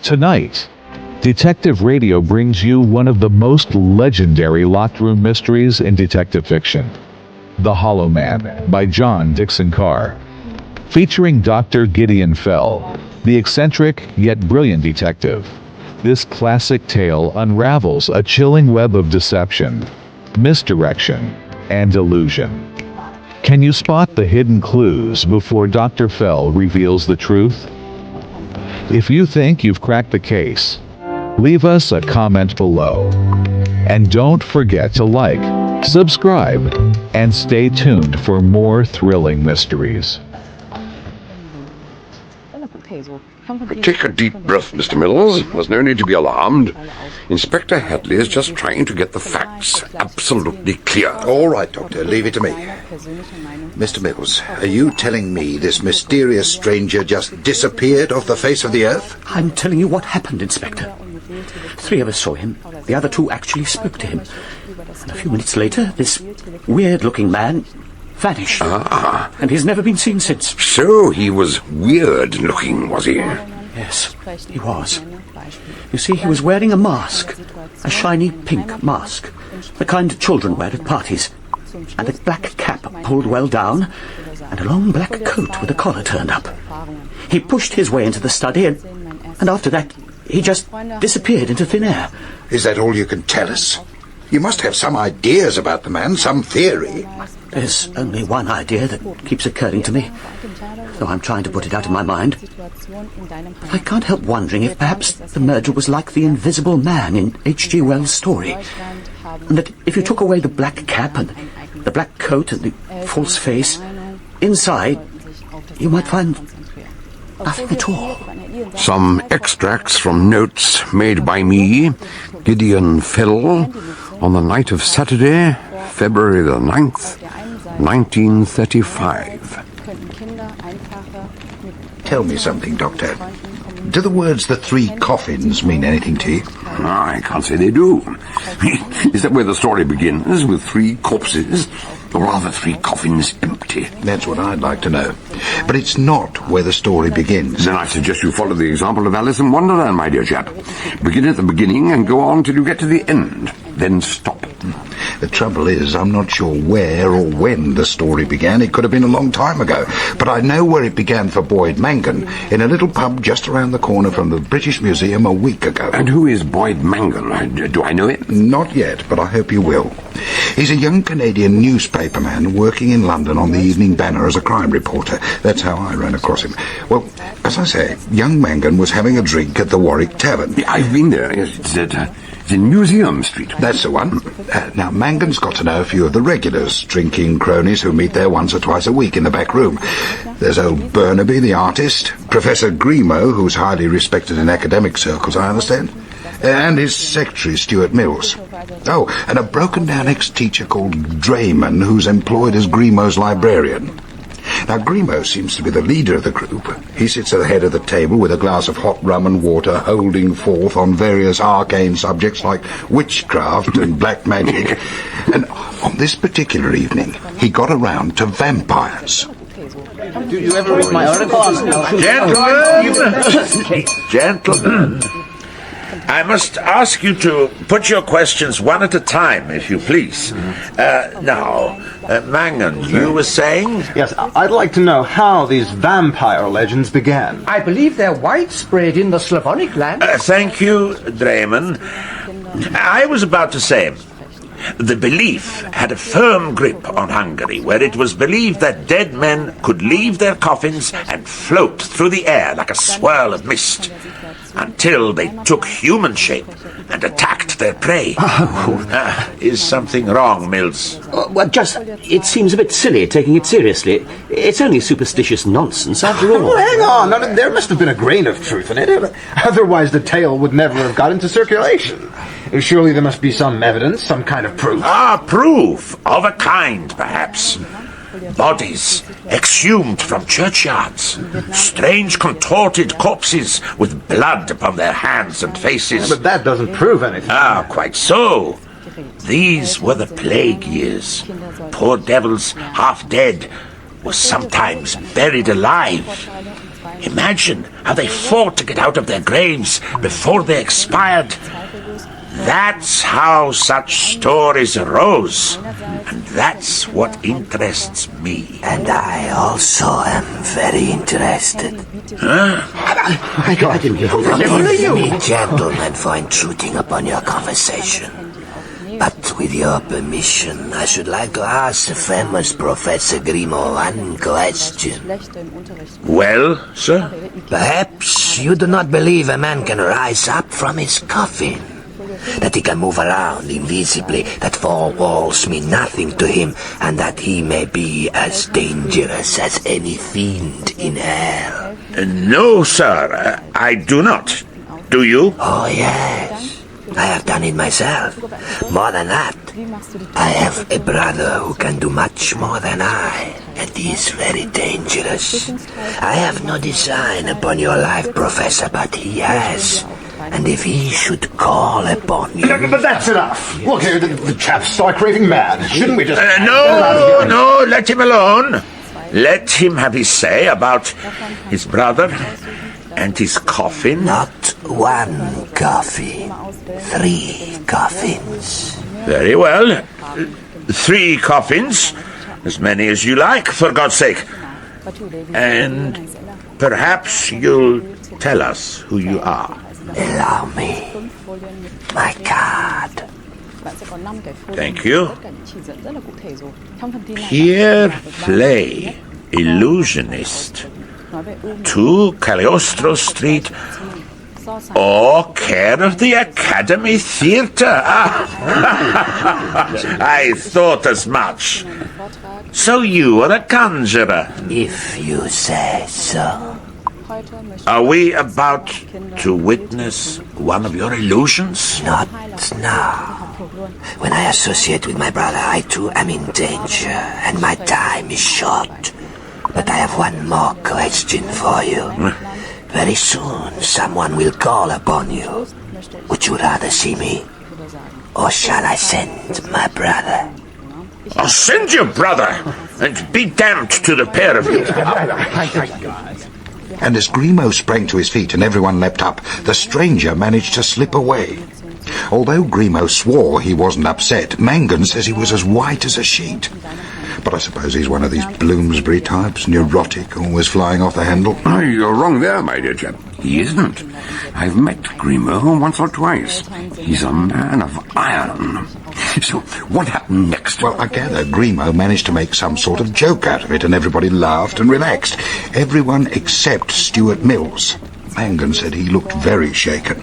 Tonight, Detective Radio brings you one of the most legendary locked room mysteries in detective fiction, The Hollow Man by John Dixon Carr. Featuring Dr. Gideon Fell, the eccentric yet brilliant detective. This classic tale unravels a chilling web of deception, misdirection, and illusion. Can you spot the hidden clues before Dr. Fell reveals the truth? If you think you've cracked the case, leave us a comment below. And don't forget to like, subscribe, and stay tuned for more thrilling mysteries. Take a deep breath, Mr. Mills. There's no need to be alarmed. Inspector Hadley is just trying to get the facts absolutely clear. All right, Doctor, leave it to me. Mr. Mills, are you telling me this mysterious stranger just disappeared off the face of the earth? I'm telling you what happened, Inspector. 3 of us saw him. The other 2 actually spoke to him. And a few minutes later, this weird-looking man vanished. And he's never been seen since. So he was weird-looking, was he? Yes, he was. You see, he was wearing a mask. A shiny pink mask. The kind children wear at parties. And a black cap pulled well down. And a long black coat with a collar turned up. He pushed his way into the study and after that, he just disappeared into thin air. Is that all you can tell us? You must have some ideas about the man, some theory. There's only one idea that keeps occurring to me, though I'm trying to put it out of my mind. I can't help wondering if perhaps the murder was like the Invisible Man in H.G. Wells' story, and that if you took away the black cap and the black coat and the false face, inside you might find nothing at all. Some extracts from notes made by me, Gideon Fell, on the night of Saturday, February the 9th, 1935. Tell me something, Doctor. Do the words "the 3 coffins" mean anything to you? I can't say they do. Is that where the story begins, with 3 corpses? Or rather 3 coffins empty? That's what I'd like to know. But it's not where the story begins. Then I suggest you follow the example of Alice in Wonderland, my dear chap. Begin at the beginning and go on till you get to the end. Then stop. The trouble is, I'm not sure where or when the story began. It could have been a long time ago. But I know where it began for Boyd Mangan, in a little pub just around the corner from the British Museum a week ago. And who is Boyd Mangan? Do I know him? Not yet, but I hope you will. He's a young Canadian newspaperman working in London on the Evening Banner as a crime reporter. That's how I ran across him. Well, as I say, young Mangan was having a drink at the Warwick Tavern. Yeah, I've been there. It's in Museum Street. That's the one. Now, Mangan's got to know a few of the regulars, drinking cronies who meet there once or twice a week in the back room. There's old Burnaby, the artist, Professor Grimo, who's highly respected in academic circles, I understand, and his secretary, Stuart Mills. Oh, and a broken-down ex-teacher called Drayman, who's employed as Grimo's librarian. Now, Grimo seems to be the leader of the group. He sits at the head of the table with a glass of hot rum and water, holding forth on various arcane subjects like witchcraft and black magic. And on this particular evening, he got around to vampires. Do you ever read my articles? Gentlemen, I must ask you to put your questions one at a time, if you please. Mangan, you were saying? Yes, I'd like to know how these vampire legends began. I believe they're widespread in the Slavonic land. Thank you, Drayman. I was about to say, the belief had a firm grip on Hungary, where it was believed that dead men could leave their coffins and float through the air like a swirl of mist, until they took human shape and attacked their prey. Is something wrong, Mills? It seems a bit silly taking it seriously. It's only superstitious nonsense after all. Hang on, there must have been a grain of truth in it. Otherwise the tale would never have got into circulation. Surely there must be some evidence, some kind of proof. Proof of a kind, perhaps. Bodies exhumed from churchyards. Strange contorted corpses with blood upon their hands and faces. But that doesn't prove anything. Quite so. These were the plague years. Poor devils, half dead, was sometimes buried alive. Imagine how they fought to get out of their graves before they expired. That's how such stories arose, and that's what interests me. And I also am very interested. I didn't hear Forgive me, gentlemen, for intruding upon your conversation. But with your permission, I should like to ask the famous Professor Grimaud one question. Well, sir? Perhaps you do not believe a man can rise up from his coffin? That he can move around invisibly, that four walls mean nothing to him, and that he may be as dangerous as any fiend in hell? No, sir, I do not. Do you? Oh, yes. I have done it myself. More than that, I have a brother who can do much more than I, and he is very dangerous. I have no design upon your life, Professor, but he has. And if he should call upon you... But that's enough. Look here, the chap's stark raving mad. Shouldn't we just... No, let him alone. Let him have his say about his brother and his coffin. Not one coffin. 3 coffins. Very well. 3 coffins. As many as you like, for God's sake. And perhaps you'll tell us who you are. Allow me. My card. Thank you. Pierre Flay, illusionist. 2 Cagliostro Street, or care of the Academy Theatre. I thought as much. So you are a conjurer. If you say so. Are we about to witness one of your illusions? Not now. When I associate with my brother, I too am in danger, and my time is short. But I have one more question for you. Very soon, someone will call upon you. Would you rather see me? Or shall I send my brother? I'll send your brother, and be damned to the pair of you. And as Grimaud sprang to his feet and everyone leapt up, the stranger managed to slip away. Although Grimaud swore he wasn't upset, Mangan says he was as white as a sheet. But I suppose he's one of these Bloomsbury types, neurotic, always flying off the handle. Oh, you're wrong there, my dear chap. He isn't. I've met Grimaud once or twice. He's a man of iron. So, what happened next? Well, I gather Grimaud managed to make some sort of joke out of it, and everybody laughed and relaxed. Everyone except Stuart Mills. Mangan said he looked very shaken.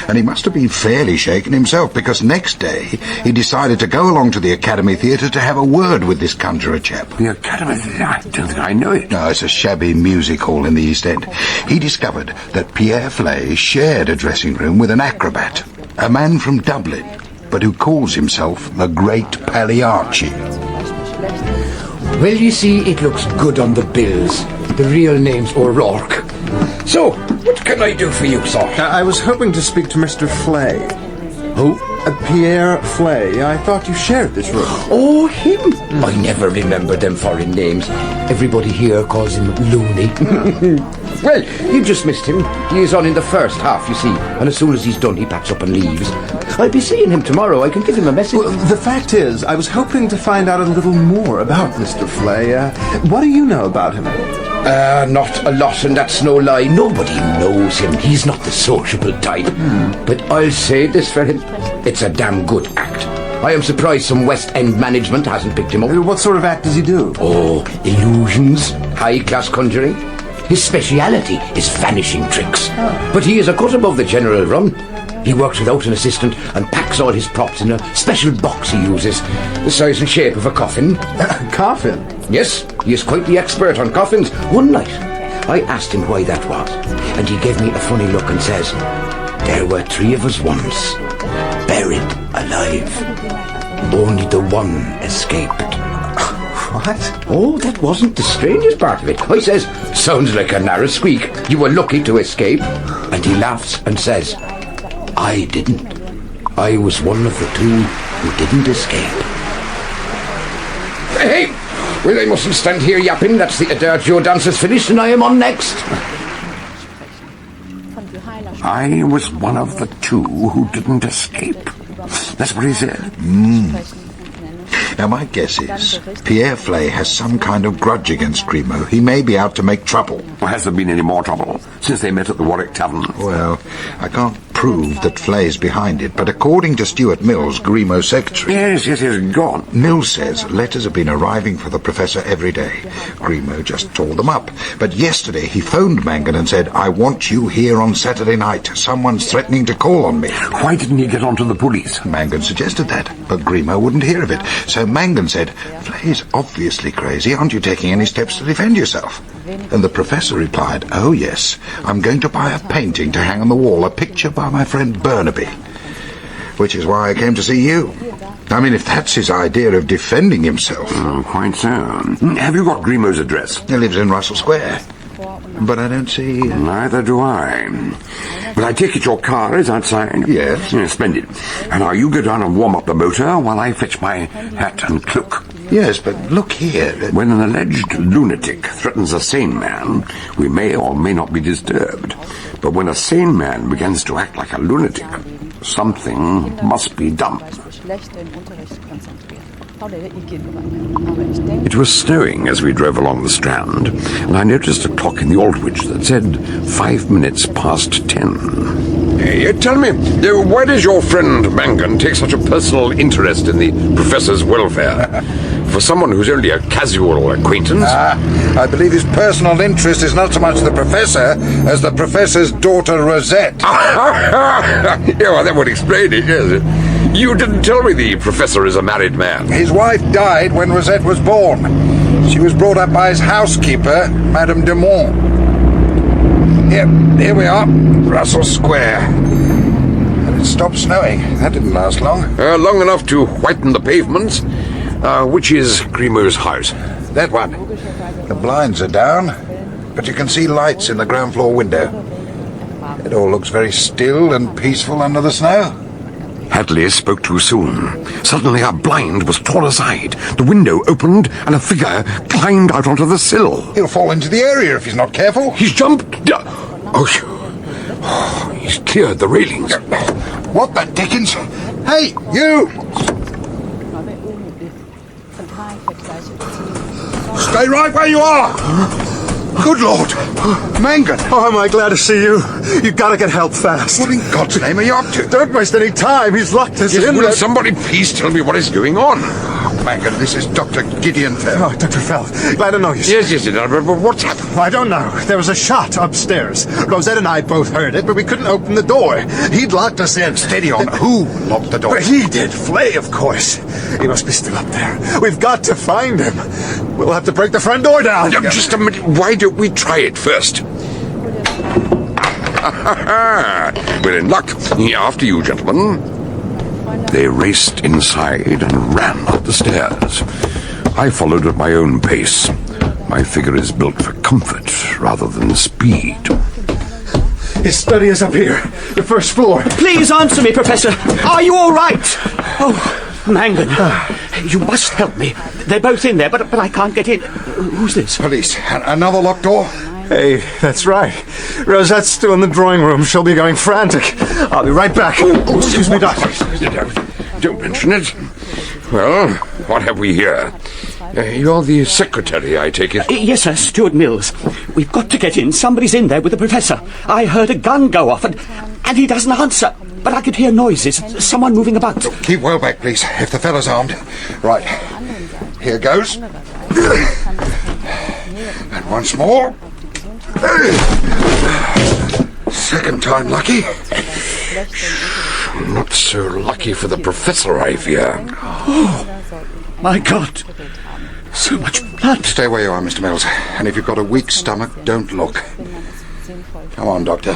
And he must have been fairly shaken himself, because next day he decided to go along to the Academy Theatre to have a word with this conjurer chap. The Academy Theatre? I don't think I know it. No, it's a shabby music hall in the East End. He discovered that Pierre Flay shared a dressing room with an acrobat, a man from Dublin, but who calls himself the Great Pagliacci. Well, you see, it looks good on the bills. The real name's O'Rourke. So, what can I do for you, sir? I was hoping to speak to Mr. Flay. Who? Pierre Flay. I thought you shared this room. Oh, him? I never remember them foreign names. Everybody here calls him Looney. Well, you just missed him. He is on in the first half, you see. And as soon as he's done, he packs up and leaves. I'll be seeing him tomorrow. I can give him a message. Well, the fact is, I was hoping to find out a little more about Mr. Flay. What do you know about him? Not a lot, and that's no lie. Nobody knows him. He's not the sociable type. But I'll say this for him. It's a damn good act. I am surprised some West End management hasn't picked him up. What sort of act does he do? Oh, illusions, high-class conjuring. His speciality is vanishing tricks. But he is a cut above the general run. He works without an assistant and packs all his props in a special box he uses, the size and shape of a coffin. Coffin? Yes, he is quite the expert on coffins. One night, I asked him why that was, and he gave me a funny look and says, "There were 3 of us once, buried alive. Only the one escaped." What? Oh, that wasn't the strangest part of it. I says, "Sounds like a narrow squeak. You were lucky to escape." And he laughs and says, "I didn't. I was one of the 2 who didn't escape." Hey! Well, I mustn't stand here yapping. That's the Adagio dance has finished and I am on next. I was one of the two who didn't escape. That's what he said. Now, my guess is Pierre Flay has some kind of grudge against Grimaud. He may be out to make trouble. Well, has there been any more trouble since they met at the Warwick Tavern? Well, I can't prove that Flay's behind it, but according to Stuart Mills, Grimaud's secretary... Yes, go on. Mills says letters have been arriving for the Professor every day. Grimaud just tore them up. But yesterday he phoned Mangan and said, I want you here on Saturday night. Someone's threatening to call on me. Why didn't he get on to the police? Mangan suggested that, but Grimaud wouldn't hear of it. So Mangan said, Flay's obviously crazy. Aren't you taking any steps to defend yourself? And the Professor replied, oh yes, I'm going to buy a painting to hang on the wall, a picture by my friend Burnaby. Which is why I came to see you. I mean, if that's his idea of defending himself. Oh, quite so. Have you got Grimaud's address? He lives in Russell Square. But I don't see... Neither do I. But I take it your car is outside? Yes. Splendid. And now you go down and warm up the motor while I fetch my hat and cloak. Yes, but look here. When an alleged lunatic threatens a sane man, we may or may not be disturbed. But when a sane man begins to act like a lunatic, something must be done. It was snowing as we drove along the Strand, and I noticed a clock in the Aldwych that said 5 minutes past 10. Hey, tell me, why does your friend Mangan take such a personal interest in the Professor's welfare? For someone who's only a casual acquaintance? I believe his personal interest is not so much the Professor as the Professor's daughter Rosette. Yeah, well, that would explain it, yes. You didn't tell me the Professor is a married man. His wife died when Rosette was born. She was brought up by his housekeeper, Madame de Mont. Here we are, Russell Square. And it stopped snowing. That didn't last long. Long enough to whiten the pavements. Which is Grimaud's house? That one. The blinds are down, but you can see lights in the ground floor window. It all looks very still and peaceful under the snow. Hadley spoke too soon. Suddenly our blind was torn aside. The window opened and a figure climbed out onto the sill. He'll fall into the area if he's not careful. He's jumped. He's cleared the railings. What the dickens? Hey, you! Stay right where you are! Good Lord! Mangan! Oh, am I glad to see you. You've got to get help fast. What in God's name are you up to? Don't waste any time. He's locked us in. Will somebody please tell me what is going on? Mangan, this is Dr. Gideon Fell. Oh, Dr. Fell. Glad to know you, sir. Yes, but what's happened? I don't know. There was a shot upstairs. Rosette and I both heard it, but we couldn't open the door. He'd locked us in. Steady on. Who locked the door? Well, he did. Flay, of course. He must be still up there. We've got to find him. We'll have to break the front door down. Just a minute. Why don't we try it first? We're in luck. After you, gentlemen. They raced inside and ran up the stairs. I followed at my own pace. My figure is built for comfort rather than speed. His study is up here, the first floor. Please answer me, Professor. Are you all right? Oh, Mangan, you must help me. They're both in there, but I can't get in. Who's this? Police. Another locked door? Hey, that's right. Rosette's still in the drawing room. She'll be going frantic. I'll be right back. Oh, excuse me, Doctor. Don't mention it. Well, what have we here? You're the secretary, I take it? Yes, sir, Stuart Mills. We've got to get in. Somebody's in there with the Professor. I heard a gun go off, and he doesn't answer. But I could hear noises. Someone moving about. Keep well back, please, if the fellow's armed. Right. Here goes. And once more. Second time lucky. Not so lucky for the Professor, I fear. Oh, my God. So much blood. Stay where you are, Mr. Mills. And if you've got a weak stomach, don't look. Come on, Doctor.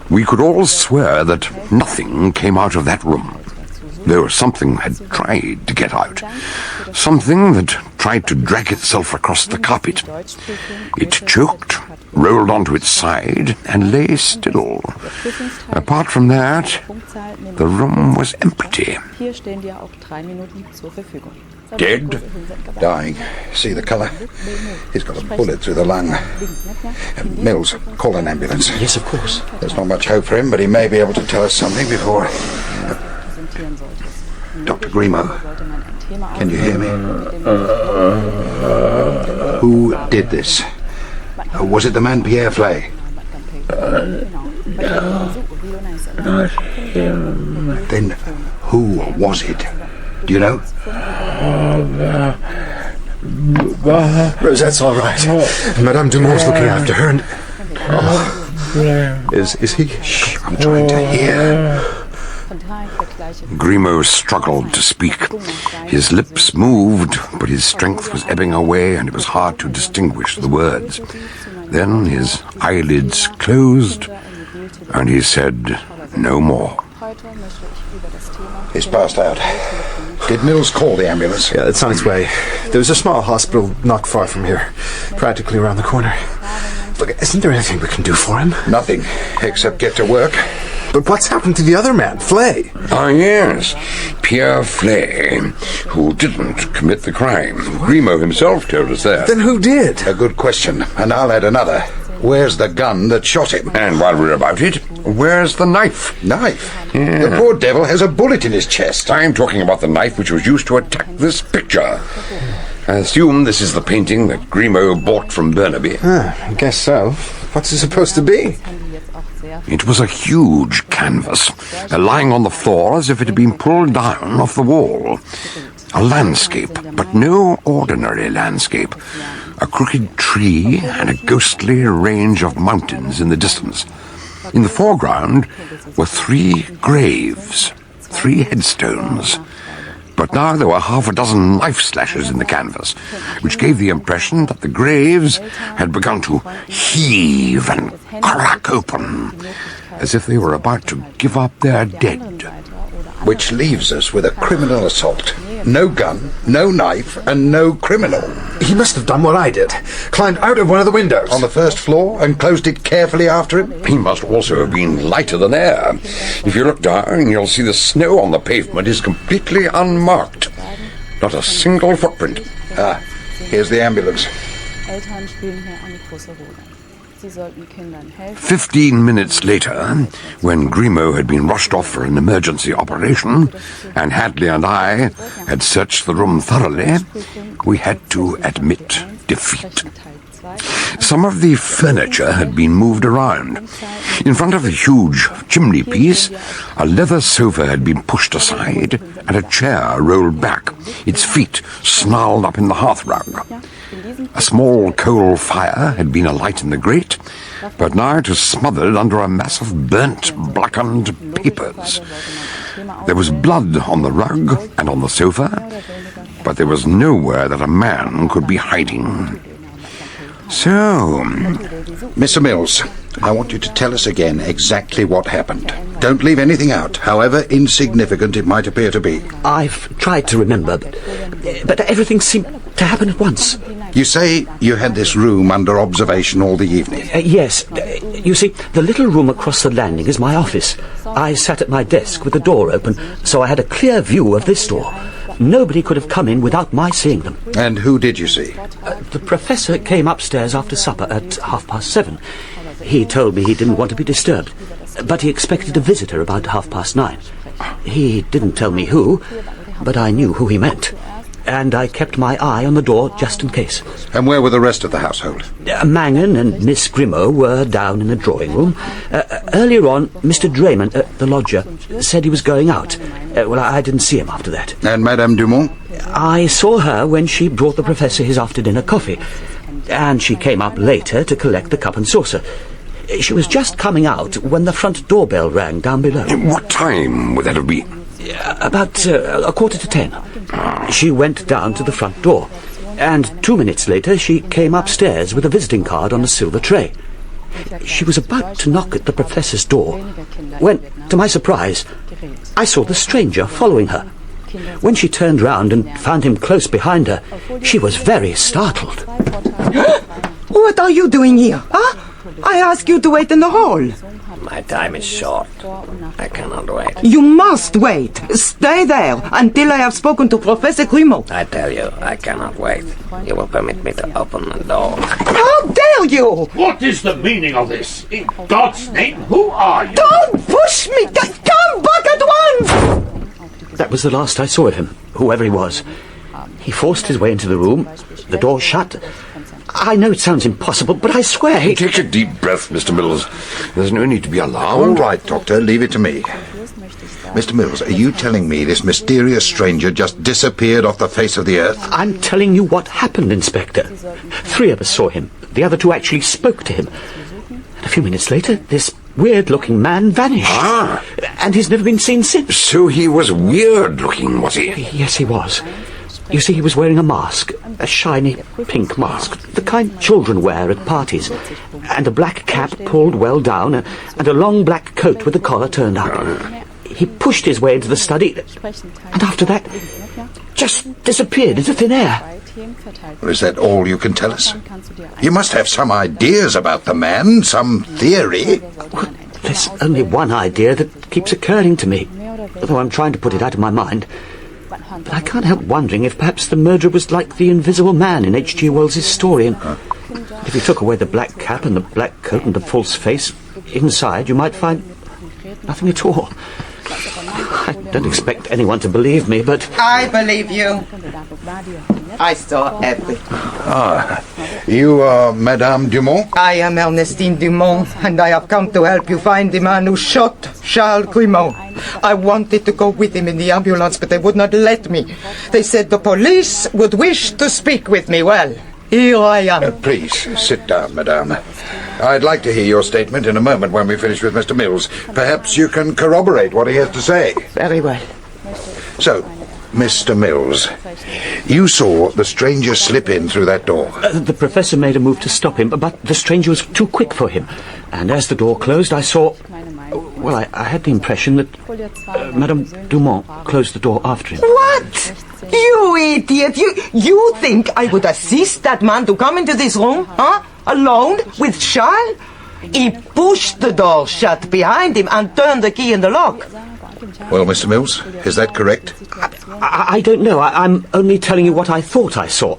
We could all swear that nothing came out of that room. Though something had tried to get out. Something that tried to drag itself across the carpet. It choked, rolled onto its side, and lay still. Apart from that, the room was empty. Dead? Dying. See the colour? He's got a bullet through the lung. Mills, call an ambulance. Yes, of course. There's not much hope for him, but he may be able to tell us something before... Dr. Grimo, can you hear me? Who did this? Was it the man Pierre Flay? Not him. Then who was it? Do you know? Rosette's all right. Madame Dumont's looking after her, and... Is he... Shh, I'm trying to hear. Grimo struggled to speak. His lips moved, but his strength was ebbing away, and it was hard to distinguish the words. Then his eyelids closed, and he said no more. He's passed out. Did Mills call the ambulance? Yeah, it's on its way. There's a small hospital not far from here, practically around the corner. Look, isn't there anything we can do for him? Nothing, except get to work. But what's happened to the other man, Flay? Ah, yes, Pierre Flay, who didn't commit the crime. Grimo himself told us that. Then who did? A good question, and I'll add another. Where's the gun that shot him? And while we're about it, where's the knife? Knife? Yeah. The poor devil has a bullet in his chest. I'm talking about the knife which was used to attack this picture. I assume this is the painting that Grimo bought from Burnaby. I guess so. What's it supposed to be? It was a huge canvas, lying on the floor as if it had been pulled down off the wall. A landscape, but no ordinary landscape. A crooked tree and a ghostly range of mountains in the distance. In the foreground were 3 graves, 3 headstones. But now there were half a dozen knife slashes in the canvas, which gave the impression that the graves had begun to heave and crack open, as if they were about to give up their dead. Which leaves us with a criminal assault. No gun, no knife, and no criminal. He must have done what I did. Climbed out of one of the windows. On the first floor and closed it carefully after him? He must also have been lighter than air. If you look down, you'll see the snow on the pavement is completely unmarked. Not a single footprint. Ah, here's the ambulance. 15 minutes later, when Grimo had been rushed off for an emergency operation, and Hadley and I had searched the room thoroughly, we had to admit defeat. Some of the furniture had been moved around. In front of the huge chimney piece, a leather sofa had been pushed aside, and a chair rolled back, its feet snarled up in the hearthrug. A small coal fire had been alight in the grate, but now it was smothered under a mass of burnt, blackened papers. There was blood on the rug and on the sofa, but there was nowhere that a man could be hiding. So... Mr. Mills, I want you to tell us again exactly what happened. Don't leave anything out, however insignificant it might appear to be. I've tried to remember, but everything seemed to happen at once. You say you had this room under observation all the evening? Yes. You see, the little room across the landing is my office. I sat at my desk with the door open, so I had a clear view of this door. Nobody could have come in without my seeing them. And who did you see? The professor came upstairs after supper at 7:30. He told me he didn't want to be disturbed, but he expected a visitor about 9:30. He didn't tell me who, but I knew who he meant. And I kept my eye on the door just in case. And where were the rest of the household? Mangan and Miss Grimo were down in the drawing room. Earlier on, Mr. Draymond, the lodger, said he was going out. Well, I didn't see him after that. And Madame Dumont? I saw her when she brought the professor his after-dinner coffee. And she came up later to collect the cup and saucer. She was just coming out when the front doorbell rang down below. What time would that have been? About 9:45. She went down to the front door, and 2 minutes later she came upstairs with a visiting card on a silver tray. She was about to knock at the professor's door when, to my surprise, I saw the stranger following her. When she turned round and found him close behind her, she was very startled. What are you doing here? Huh? I asked you to wait in the hall. My time is short. I cannot wait. You must wait. Stay there until I have spoken to Professor Grimaud. I tell you, I cannot wait. You will permit me to open the door. How dare you! What is the meaning of this? In God's name, who are you? Don't push me! Come back at once! That was the last I saw of him, whoever he was. He forced his way into the room, the door shut. I know it sounds impossible, but I swear he... Take a deep breath, Mr. Mills. There's no need to be All alarmed. right, Doctor, leave it to me. Mr. Mills, are you telling me this mysterious stranger just disappeared off the face of the earth? I'm telling you what happened, Inspector. 3 of us saw him. The other 2 actually spoke to him. And a few minutes later, this weird-looking man vanished. Ah. And he's never been seen since. So he was weird-looking, was he? Yes, he was. You see, he was wearing a mask, a shiny pink mask, the kind children wear at parties, and a black cap pulled well down, and a long black coat with the collar turned up. He pushed his way into the study, and after that, just disappeared into thin air. Is that all you can tell us? You must have some ideas about the man, some theory. Well, there's only one idea that keeps occurring to me, although I'm trying to put it out of my mind. But I can't help wondering if perhaps the murderer was like the Invisible Man in H.G. Wells' story, and if you took away the black cap and the black coat and the false face, inside you might find nothing at all. I don't expect anyone to believe me, but... I believe you. I saw everything. You are Madame Dumont? I am Ernestine Dumont, and I have come to help you find the man who shot Charles Grimaud. I wanted to go with him in the ambulance, but they would not let me. They said the police would wish to speak with me. Well, here I am. Please, sit down, Madame. I'd like to hear your statement in a moment when we finish with Mr. Mills. Perhaps you can corroborate what he has to say. Very well. So, Mr. Mills, you saw the stranger slip in through that door. The professor made a move to stop him, but the stranger was too quick for him. And as the door closed, I saw... Well, I had the impression that Madame Dumont closed the door after him. What? You idiot! You think I would assist that man to come into this room, huh? Alone? With Charles? He pushed the door shut behind him and turned the key in the lock. Well, Mr. Mills, is that correct? I don't know. I'm only telling you what I thought I saw.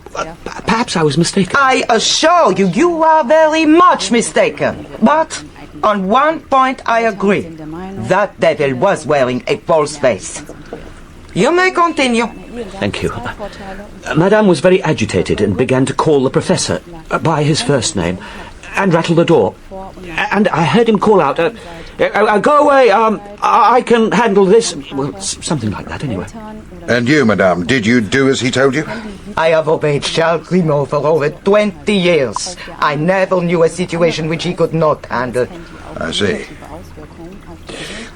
Perhaps I was mistaken. I assure you, you are very much mistaken. But on one point I agree. That devil was wearing a false face. You may continue. Thank you. Madame was very agitated and began to call the professor by his first name and rattle the door. And I heard him call out, go away, I can handle this. Well, something like that, anyway. And you, Madame, did you do as he told you? I have obeyed Charles Grimaud for over 20 years. I never knew a situation which he could not handle. I see.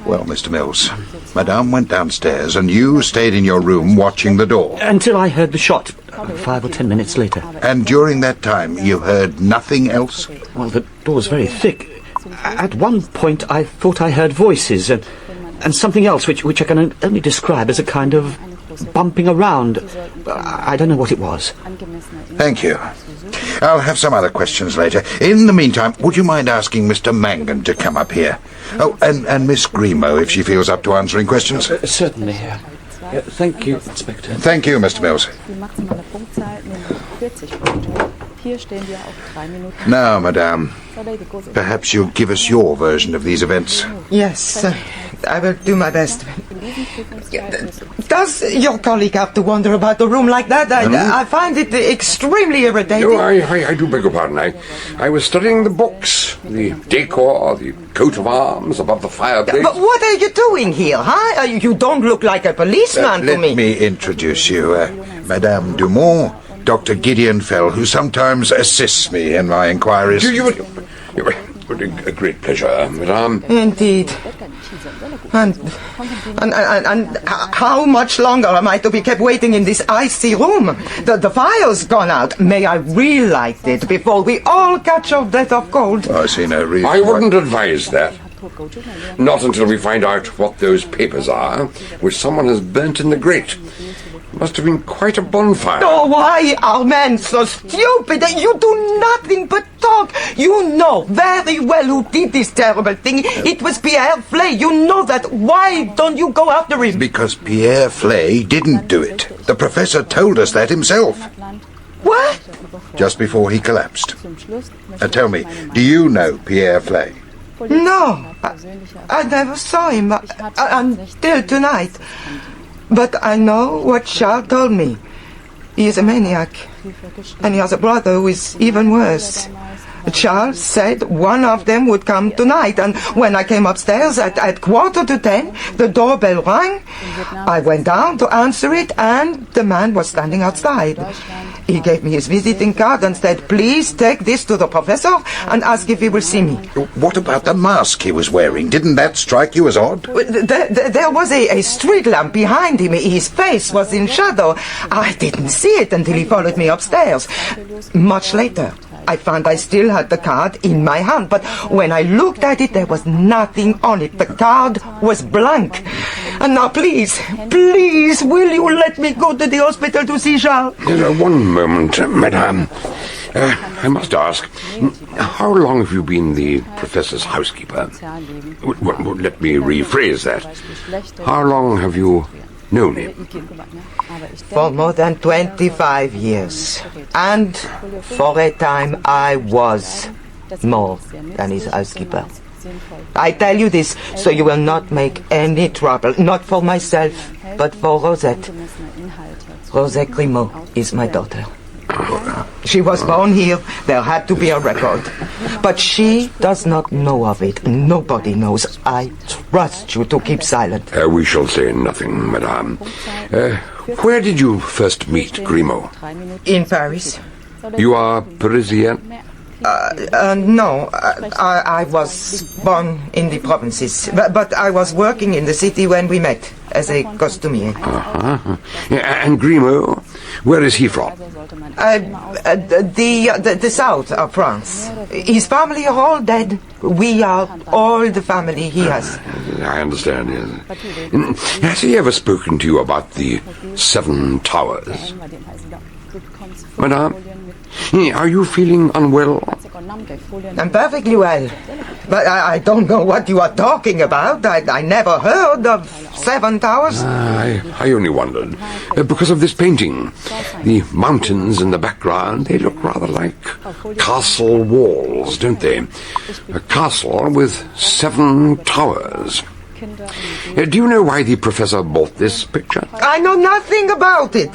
Well, Mr. Mills, Madame went downstairs and you stayed in your room watching the door. Until I heard the shot, 5 or 10 minutes later. And during that time, you heard nothing else? Well, the door's very thick. At one point, I thought I heard voices and something else which I can only describe as a kind of bumping around. I don't know what it was. Thank you. I'll have some other questions later. In the meantime, would you mind asking Mr. Mangan to come up here? Oh, and Miss Grimaud, if she feels up to answering questions. Certainly. Thank you, Inspector. Thank you, Mr. Mills. Now, Madame, perhaps you'll give us your version of these events. Yes, I will do my best. Does your colleague have to wander about the room like that? I find it extremely irritating. No, I do beg your pardon. I was studying the books, the decor, the coat of arms above the fireplace. But what are you doing here, huh? You don't look like a policeman to me. Let me introduce you, Madame Dumont, Dr. Gideon Fell, who sometimes assists me in my inquiries. You would a great pleasure, Madame. Indeed. And how much longer am I to be kept waiting in this icy room? The fire's gone out. May I relight it before we all catch our death of cold? I see no reason. I wouldn't advise that. Not until we find out what those papers are, which someone has burnt in the grate. Must have been quite a bonfire. Oh, why are men so stupid? You do nothing but talk. You know very well who did this terrible thing. It was Pierre Flay. You know that. Why don't you go after him? Because Pierre Flay didn't do it. The professor told us that himself. What? Just before he collapsed. Tell me, do you know Pierre Flay? No, I never saw him until tonight. But I know what Charles told me. He is a maniac. And he has a brother who is even worse. Charles said one of them would come tonight, and when I came upstairs at 9:45, the doorbell rang. I went down to answer it, and the man was standing outside. He gave me his visiting card and said, "Please take this to the professor and ask if he will see me." What about the mask he was wearing? Didn't that strike you as odd? There was a street lamp behind him. His face was in shadow. I didn't see it until he followed me upstairs. Much later, I found I still had the card in my hand, but when I looked at it, there was nothing on it. The card was blank. And now, please, will you let me go to the hospital to see Charles? One moment, madame. I must ask, how long have you been the professor's housekeeper? Let me rephrase that. How long have you known him? For more than 25 years. And for a time I was more than his housekeeper. I tell you this so you will not make any trouble. Not for myself, but for Rosette. Rosette Grimaud is my daughter. She was born here. There had to be a record. But she does not know of it. Nobody knows. I trust you to keep silent. We shall say nothing, madame. Where did you first meet Grimaud? In Paris. You are Parisian? No. I was born in the provinces. But I was working in the city when we met as a costumier. Uh-huh. And Grimaud, where is he from? The south of France. His family are all dead. We are all the family he has. I understand, yes. Has he ever spoken to you about the 7 Towers? Madame, are you feeling unwell? I'm perfectly well. But I don't know what you are talking about. I never heard of 7 Towers. I only wondered. Because of this painting. The mountains in the background, they look rather like castle walls, don't they? A castle with 7 towers. Do you know why the professor bought this picture? I know nothing about it.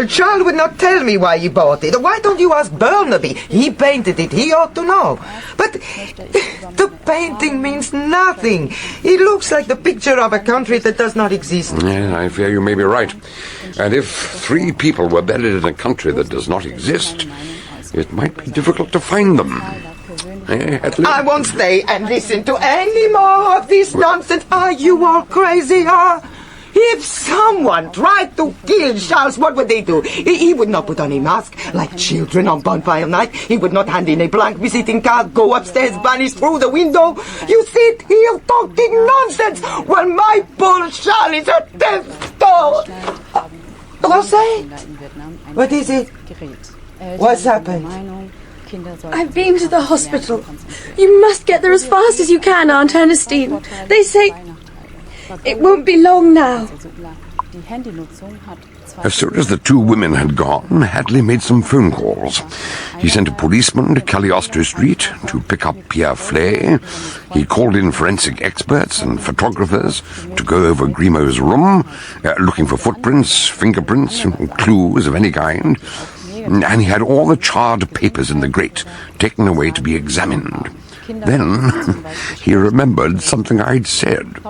Charles would not tell me why he bought it. Why don't you ask Burnaby? He painted it. He ought to know. But the painting means nothing. It looks like the picture of a country that does not exist. Yeah, I fear you may be right. And if 3 people were buried in a country that does not exist, it might be difficult to find them. I won't stay and listen to any more of this nonsense. Are you all crazy, huh? If someone tried to kill Charles, what would they do? He would not put on a mask like children on bonfire night. He would not hand in a blank visiting card, go upstairs, vanish through the window. You sit here talking nonsense while my poor Charles is at death's door. Rosé? What is it? What's happened? I've been to the hospital. You must get there as fast as you can, Aunt Ernestine. They say it won't be long now. As soon as the 2 women had gone, Hadley made some phone calls. He sent a policeman to Cagliostro Street to pick up Pierre Flay. He called in forensic experts and photographers to go over Grimaud's room, looking for footprints, fingerprints, clues of any kind. And he had all the charred papers in the grate taken away to be examined. Then he remembered something I'd said.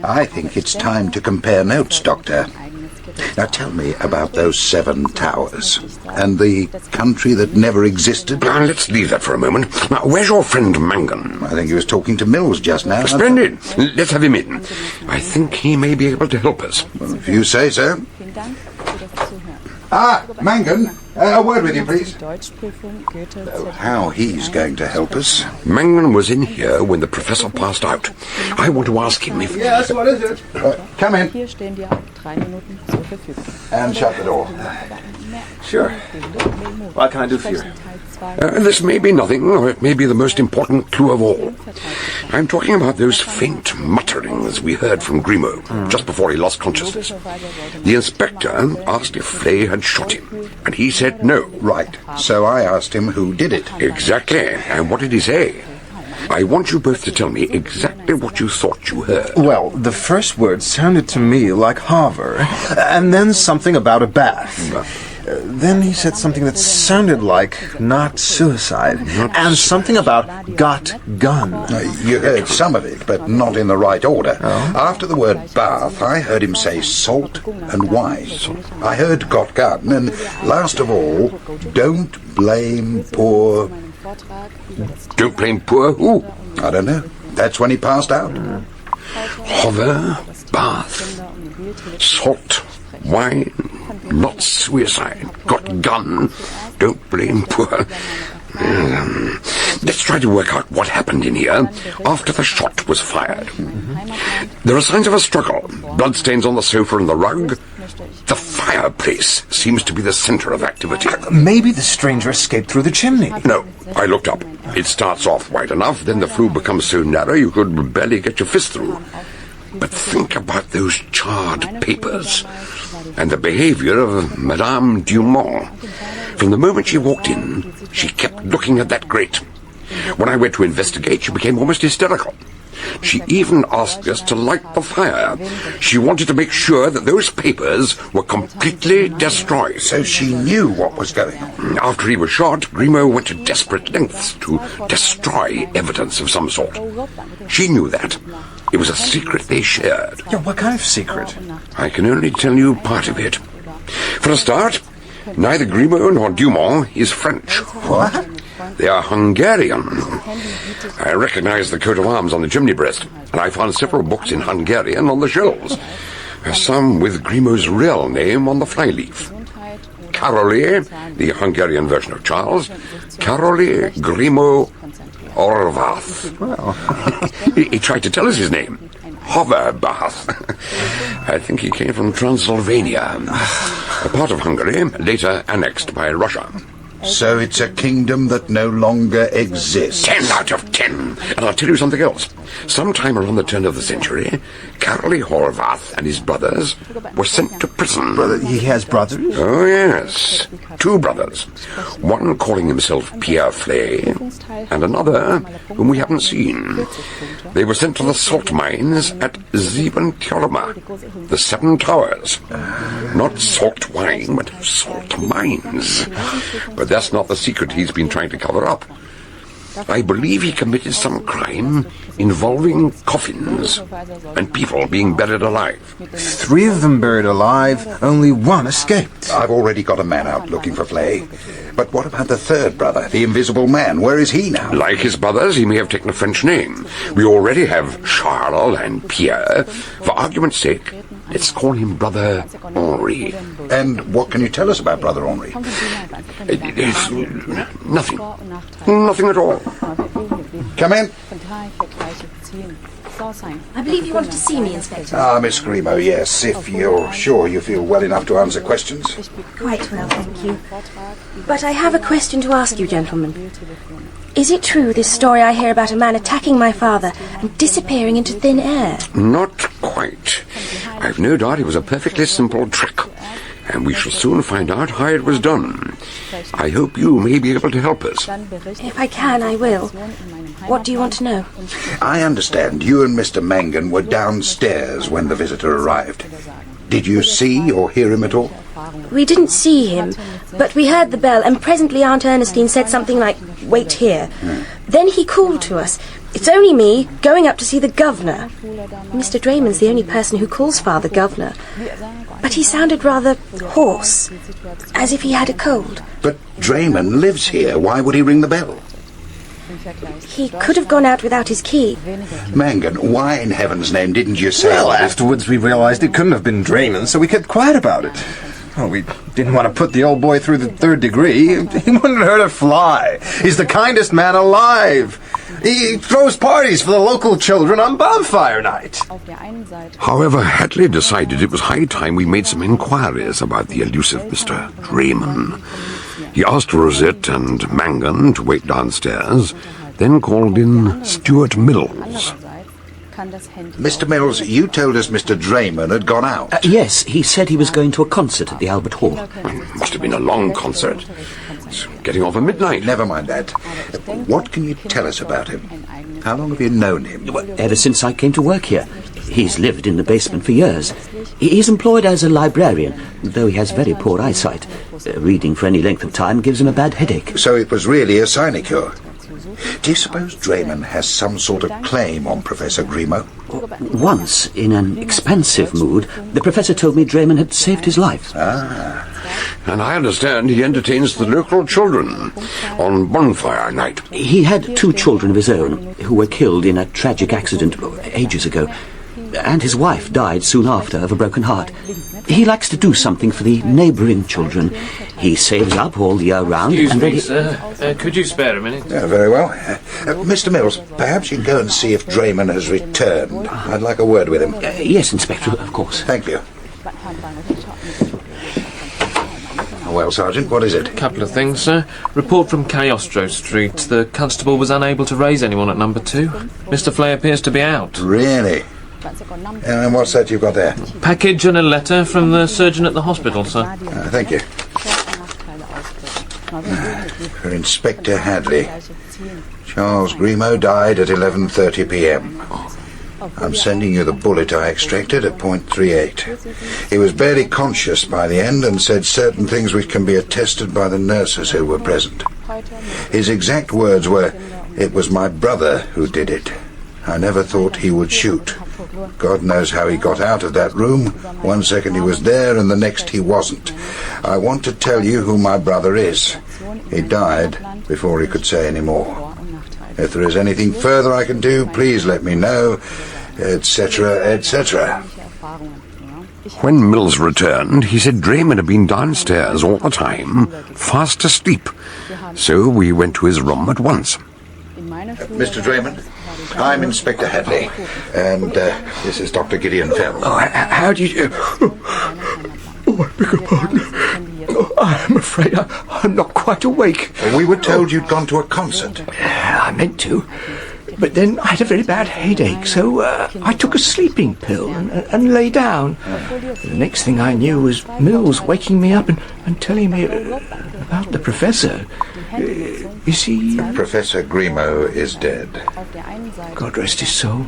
I think it's time to compare notes, Doctor. Now tell me about those 7 towers and the country that never existed. Let's leave that for a moment. Now, where's your friend Mangan? I think he was talking to Mills just now. Splendid. Let's have him in. I think he may be able to help us. Well, if you say so. Ah, Mangan, a word with you, please. Oh, how he's going to help us. Mangan was in here when the professor passed out. I want to ask him if... Yes, what is it? Come in. And shut the door. Sure. What can I do for you? This may be nothing, or it may be the most important clue of all. I'm talking about those faint mutterings we heard from Grimaud just before he lost consciousness. The inspector asked if Flay had shot him, and he said no. Right. So I asked him who did it. Exactly. And what did he say? I want you both to tell me exactly what you thought you heard. Well, the first word sounded to me like hover, and then something about a bath. Then he said something that sounded like not suicide, and something about got gun. You heard some of it, but not in the right order. Oh? After the word bath, I heard him say salt and wine. I heard got gun, and last of all, don't blame poor... Don't blame poor who? I don't know. That's when he passed out. Hover, bath, salt, wine, not suicide, got gun, don't blame poor... Let's try to work out what happened in here after the shot was fired. There are signs of a struggle, bloodstains on the sofa and the rug. The fireplace seems to be the center of activity. Maybe the stranger escaped through the chimney. No, I looked up. It starts off wide enough, then the flue becomes so narrow you could barely get your fist through. But think about those charred papers and the behavior of Madame Dumont. From the moment she walked in, she kept looking at that grate. When I went to investigate, she became almost hysterical. She even asked us to light the fire. She wanted to make sure that those papers were completely destroyed. So she knew what was going on. After he was shot, Grimaud went to desperate lengths to destroy evidence of some sort. She knew that. It was a secret they shared. Yeah, what kind of secret? I can only tell you part of it. For a start, neither Grimaud nor Dumont is French. What? They are Hungarian. I recognize the coat of arms on the chimney breast, and I found several books in Hungarian on the shelves. Some with Grimaud's real name on the flyleaf. Karoli, the Hungarian version of Charles. Karoli Grimaud Horváth. Well, he tried to tell us his name. Hoverbath. I think he came from Transylvania, a part of Hungary, later annexed by Russia. So it's a kingdom that no longer exists. 10 out of 10. And I'll tell you something else. Sometime around the turn of the century, Karoli Horváth and his brothers were sent to prison. He has brothers? Oh, yes. 2 brothers. One calling himself Pierre Flay, and another whom we haven't seen. They were sent to the salt mines at Sieben-Tjorma, the 7 Towers. Not salt wine, but salt mines. But that's not the secret he's been trying to cover up. I believe he committed some crime involving coffins and people being buried alive. 3 of them buried alive, only 1 escaped. I've already got a man out looking for Flay. But what about the third brother, the Invisible Man? Where is he now? Like his brothers, he may have taken a French name. We already have Charles and Pierre. For argument's sake, let's call him Brother Henri. And what can you tell us about Brother Henri? Nothing. Nothing at all. Come in. I believe you wanted to see me, Inspector. Ah, Miss Grimaud, yes, if you're sure you feel well enough to answer questions. Quite well, thank you. But I have a question to ask you, gentlemen. Is it true, this story I hear about a man attacking my father and disappearing into thin air? Not quite. I've no doubt it was a perfectly simple trick, and we shall soon find out how it was done. I hope you may be able to help us. If I can, I will. What do you want to know? I understand you and Mr. Mangan were downstairs when the visitor arrived. Did you see or hear him at all? We didn't see him, but we heard the bell, and presently Aunt Ernestine said something like, "Wait here." Then he called to us. "It's only me, going up to see the governor." Mr. Drayman's the only person who calls Father governor. But he sounded rather hoarse, as if he had a cold. But Drayman lives here. Why would he ring the bell? He could have gone out without his key. Mangan, why in heaven's name didn't you say... Well, afterwards we realized it couldn't have been Drayman, so we kept quiet about it. Oh, we didn't want to put the old boy through the 3rd degree. He wouldn't hurt a fly. He's the kindest man alive. He throws parties for the local children on bonfire night. However, Hadley decided it was high time we made some inquiries about the elusive Mr. Drayman. He asked Rosette and Mangan to wait downstairs, then called in Stuart Mills. Mr. Mills, you told us Mr. Drayman had gone out. Yes, he said he was going to a concert at the Albert Hall. Must have been a long concert. It's getting off at midnight. Never mind that. What can you tell us about him? How long have you known him? Ever since I came to work here. He's lived in the basement for years. He's employed as a librarian, though he has very poor eyesight. Reading for any length of time gives him a bad headache. So it was really a sinecure. Do you suppose Drayman has some sort of claim on Professor Grimo? Once, in an expansive mood, the professor told me Drayman had saved his life. Ah. And I understand he entertains the local children on bonfire night. He had 2 children of his own who were killed in a tragic accident ages ago. And his wife died soon after of a broken heart. He likes to do something for the neighbouring children. He saves up all year round. Excuse me, sir. Could you spare a minute? Yeah, very well. Mr. Mills, perhaps you can go and see if Drayman has returned. I'd like a word with him. Yes, Inspector, of course. Thank you. Well, Sergeant, what is it? A couple of things, sir. Report from Cagliostro Street. The constable was unable to raise anyone at number 2. Mr. Flay appears to be out. Really? And what's that you've got there? Package and a letter from the surgeon at the hospital, sir. Thank you. For Inspector Hadley. Charles Grimo died at 11:30 p.m. I'm sending you the bullet I extracted at .38. He was barely conscious by the end and said certain things which can be attested by the nurses who were present. His exact words were, "It was my brother who did it. I never thought he would shoot. God knows how he got out of that room. One second he was there and the next he wasn't. I want to tell you who my brother is. He died before he could say any more. If there is anything further I can do, please let me know, etc., etc." When Mills returned, he said Drayman had been downstairs all the time, fast asleep. So we went to his room at once. Mr. Drayman, I'm Inspector Hadley, and this is Dr. Gideon Fell. Oh, how do you... I beg your pardon. I'm afraid I'm not quite awake. We were told you'd gone to a concert. I meant to, but then I had a very bad headache, so I took a sleeping pill and lay down. The next thing I knew was Mills waking me up and telling me about the professor. You see... Professor Grimo is dead. God rest his soul.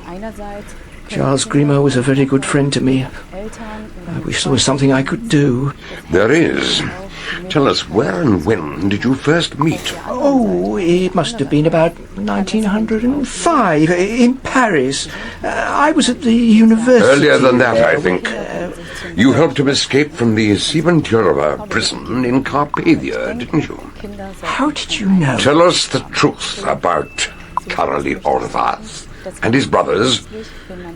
Charles Grimo was a very good friend to me. I wish there was something I could do. There is. Tell us, where and when did you first meet? Oh, it must have been about 1905 in Paris. I was at the university. Earlier than that, I think. You helped him escape from the Siventurova prison in Carpathia, didn't you? How did you know? Tell us the truth about Karoli Orvas and his brothers.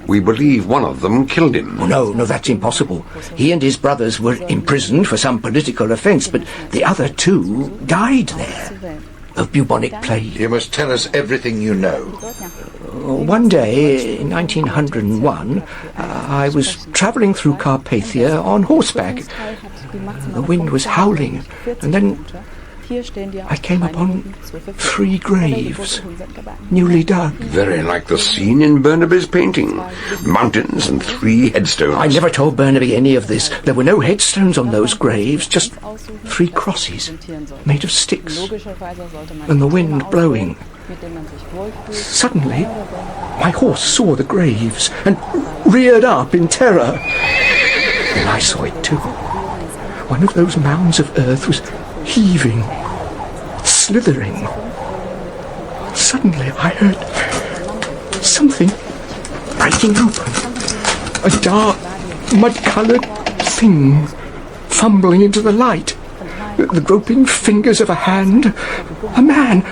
We believe one of them killed him. Oh, no, that's impossible. He and his brothers were imprisoned for some political offence, but the other 2 died there of bubonic plague. You must tell us everything you know. One day, in 1901, I was travelling through Carpathia on horseback. The wind was howling, and then I came upon 3 graves, newly dug. Very like the scene in Burnaby's painting. Mountains and 3 headstones. I never told Burnaby any of this. There were no headstones on those graves, just 3 crosses made of sticks, and the wind blowing. Suddenly, my horse saw the graves and reared up in terror. And I saw it too. One of those mounds of earth was heaving, slithering. Suddenly I heard something breaking open. A dark, mud-coloured thing fumbling into the light. The groping fingers of a hand. A man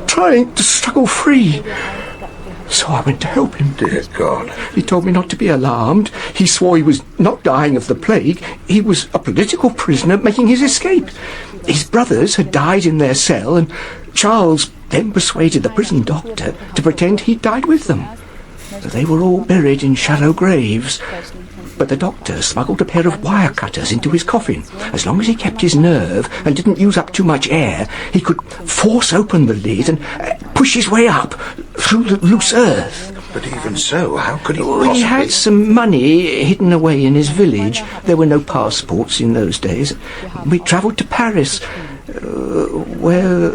trying to struggle free. So I went to help him. Dear God. He told me not to be alarmed. He swore he was not dying of the plague. He was a political prisoner making his escape. His brothers had died in their cell, and Charles then persuaded the prison doctor to pretend he'd died with them. They were all buried in shallow graves. But the doctor smuggled a pair of wire cutters into his coffin. As long as he kept his nerve and didn't use up too much air, he could force open the lid and push his way up through the loose earth. But even so, how could he Well, possibly... he had some money hidden away in his village. There were no passports in those days. We travelled to Paris, where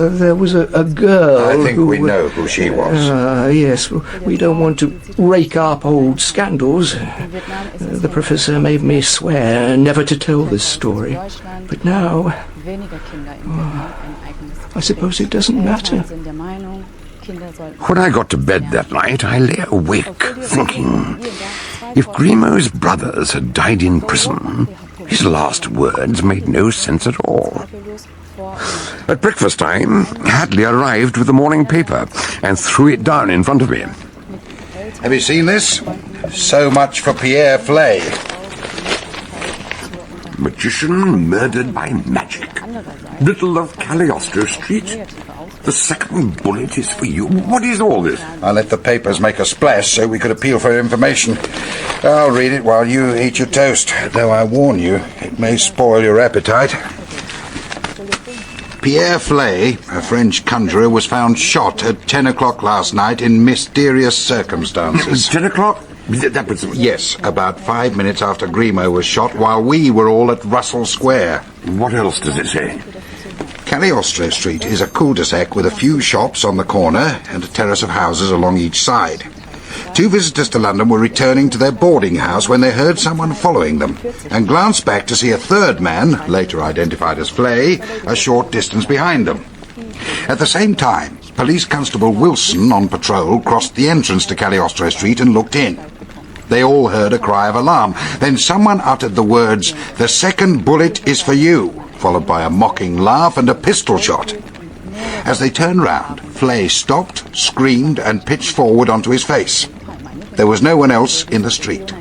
there was a girl. I think we know who she was. Yes, we don't want to rake up old scandals. The professor made me swear never to tell this story. But now, I suppose it doesn't matter. When I got to bed that night, I lay awake, thinking, if Grimaud's brothers had died in prison, his last words made no sense at all. At breakfast time, Hadley arrived with the morning paper and threw it down in front of me. Have you seen this? So much for Pierre Flay. Magician murdered by magic. Riddle of Cagliostro Street. The second bullet is for you. What is all this? I let the papers make a splash so we could appeal for information. I'll read it while you eat your toast, though I warn you, it may spoil your appetite. Pierre Flay, a French conjurer, was found shot at 10 o'clock last night in mysterious circumstances. 10 o'clock? That was... Yes, about 5 minutes after Grimaud was shot while we were all at Russell Square. What else does it say? Cagliostro Street is a cul-de-sac with a few shops on the corner and a terrace of houses along each side. 2 visitors to London were returning to their boarding house when they heard someone following them and glanced back to see a third man, later identified as Flay, a short distance behind them. At the same time, Police Constable Wilson on patrol crossed the entrance to Cagliostro Street and looked in. They all heard a cry of alarm. Then someone uttered the words, "The second bullet is for you," followed by a mocking laugh and a pistol shot. As they turned round, Flay stopped, screamed, and pitched forward onto his face. There was no one else in the street.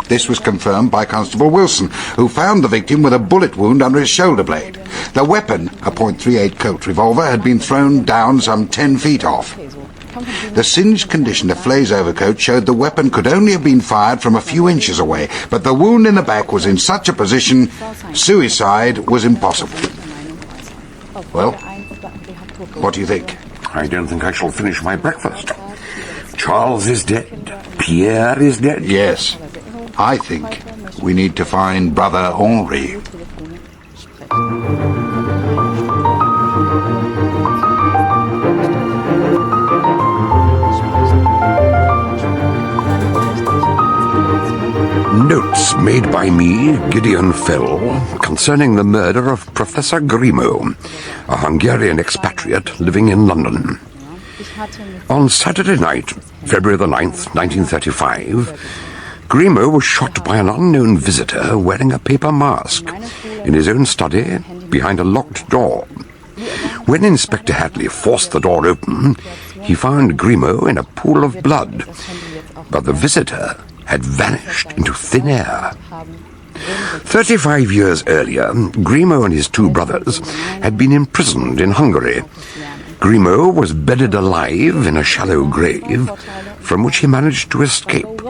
This was confirmed by Constable Wilson, who found the victim with a bullet wound under his shoulder blade. The weapon, a .38 Colt revolver, had been thrown down some 10 feet off. The singed condition of Flay's overcoat showed the weapon could only have been fired from a few inches away, but the wound in the back was in such a position, suicide was impossible. Well, what do you think? I don't think I shall finish my breakfast. Charles is dead. Pierre is dead. Yes. I think we need to find Brother Henri. Notes made by me, Gideon Fell, concerning the murder of Professor Grimaud, a Hungarian expatriate living in London. On Saturday night, February the 9th, 1935, Grimaud was shot by an unknown visitor wearing a paper mask in his own study behind a locked door. When Inspector Hadley forced the door open, he found Grimaud in a pool of blood, but the visitor had vanished into thin air. 35 years earlier, Grimaud and his 2 brothers had been imprisoned in Hungary. Grimaud was bedded alive in a shallow grave, from which he managed to escape.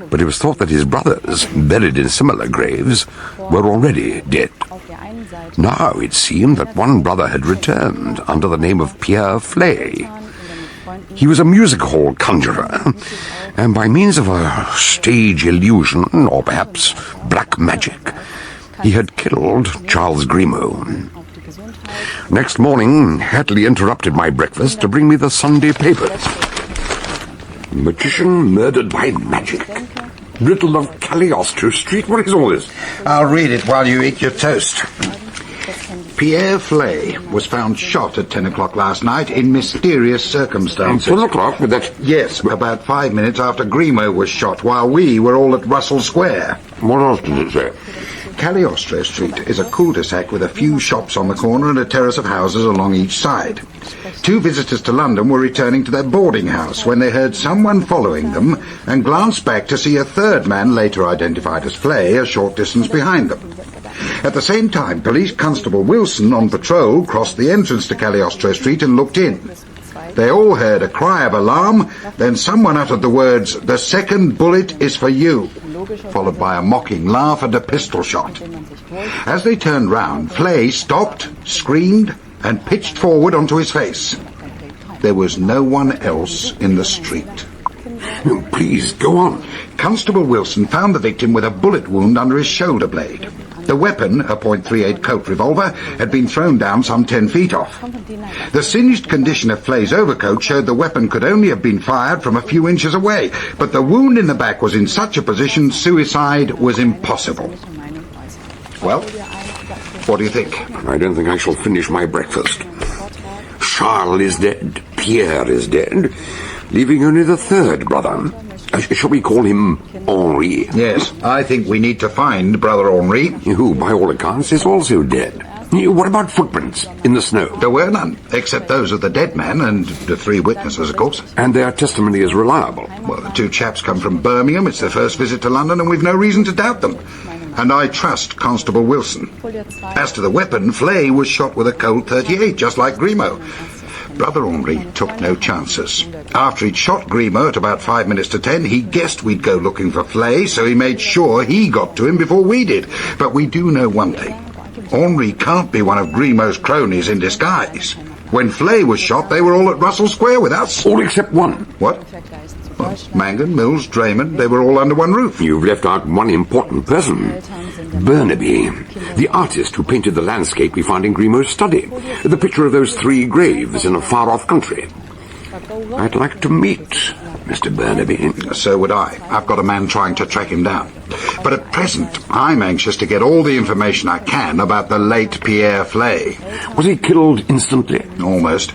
But it was thought that his brothers, buried in similar graves, were already dead. Now it seemed that one brother had returned under the name of Pierre Flay. He was a music hall conjurer, and by means of a stage illusion, or perhaps black magic, he had killed Charles Grimaud. Next morning, Hadley interrupted my breakfast to bring me the Sunday papers. Magician murdered by magic. Riddle of Cagliostro Street. What is all this? I'll read it while you eat your toast. Pierre Flay was found shot at 10 o'clock last night in mysterious circumstances. 10 o'clock? With that? Yes, about 5 minutes after Grimaud was shot while we were all at Russell Square. What else did it say? Cagliostro Street is a cul-de-sac with a few shops on the corner and a terrace of houses along each side. 2 visitors to London were returning to their boarding house when they heard someone following them and glanced back to see a third man, later identified as Flay, a short distance behind them. At the same time, Police Constable Wilson, on patrol, crossed the entrance to Cagliostro Street and looked in. They all heard a cry of alarm, then someone uttered the words, "The second bullet is for you," followed by a mocking laugh and a pistol shot. As they turned round, Flay stopped, screamed, and pitched forward onto his face. There was no one else in the street. Please, go on. Constable Wilson found the victim with a bullet wound under his shoulder blade. The weapon, a .38 Colt revolver, had been thrown down some 10 feet off. The singed condition of Flay's overcoat showed the weapon could only have been fired from a few inches away, but the wound in the back was in such a position suicide was impossible. Well, what do you think? I don't think I shall finish my breakfast. Charles is dead. Pierre is dead. Leaving only the third brother. Shall we call him Henri? Yes, I think we need to find Brother Henri. Who, by all accounts, is also dead. What about footprints in the snow? There were none, except those of the dead man and the 3 witnesses, of course. And their testimony is reliable? Well, the 2 chaps come from Birmingham. It's their first visit to London, and we've no reason to doubt them. And I trust Constable Wilson. As to the weapon, Flay was shot with a Colt 38, just like Grimaud. Brother Henri took no chances. After he'd shot Grimaud at about 5 minutes to 10, he guessed we'd go looking for Flay, so he made sure he got to him before we did. But we do know one thing. Henri can't be one of Grimaud's cronies in disguise. When Flay was shot, they were all at Russell Square with us. All except one. What? Well, Mangan, Mills, Draymond, they were all under one roof. You've left out one important person. Burnaby, the artist who painted the landscape we found in Grimaud's study. The picture of those 3 graves in a far-off country. I'd like to meet Mr. Burnaby. So would I. I've got a man trying to track him down. But at present, I'm anxious to get all the information I can about the late Pierre Flay. Was he killed instantly? Almost.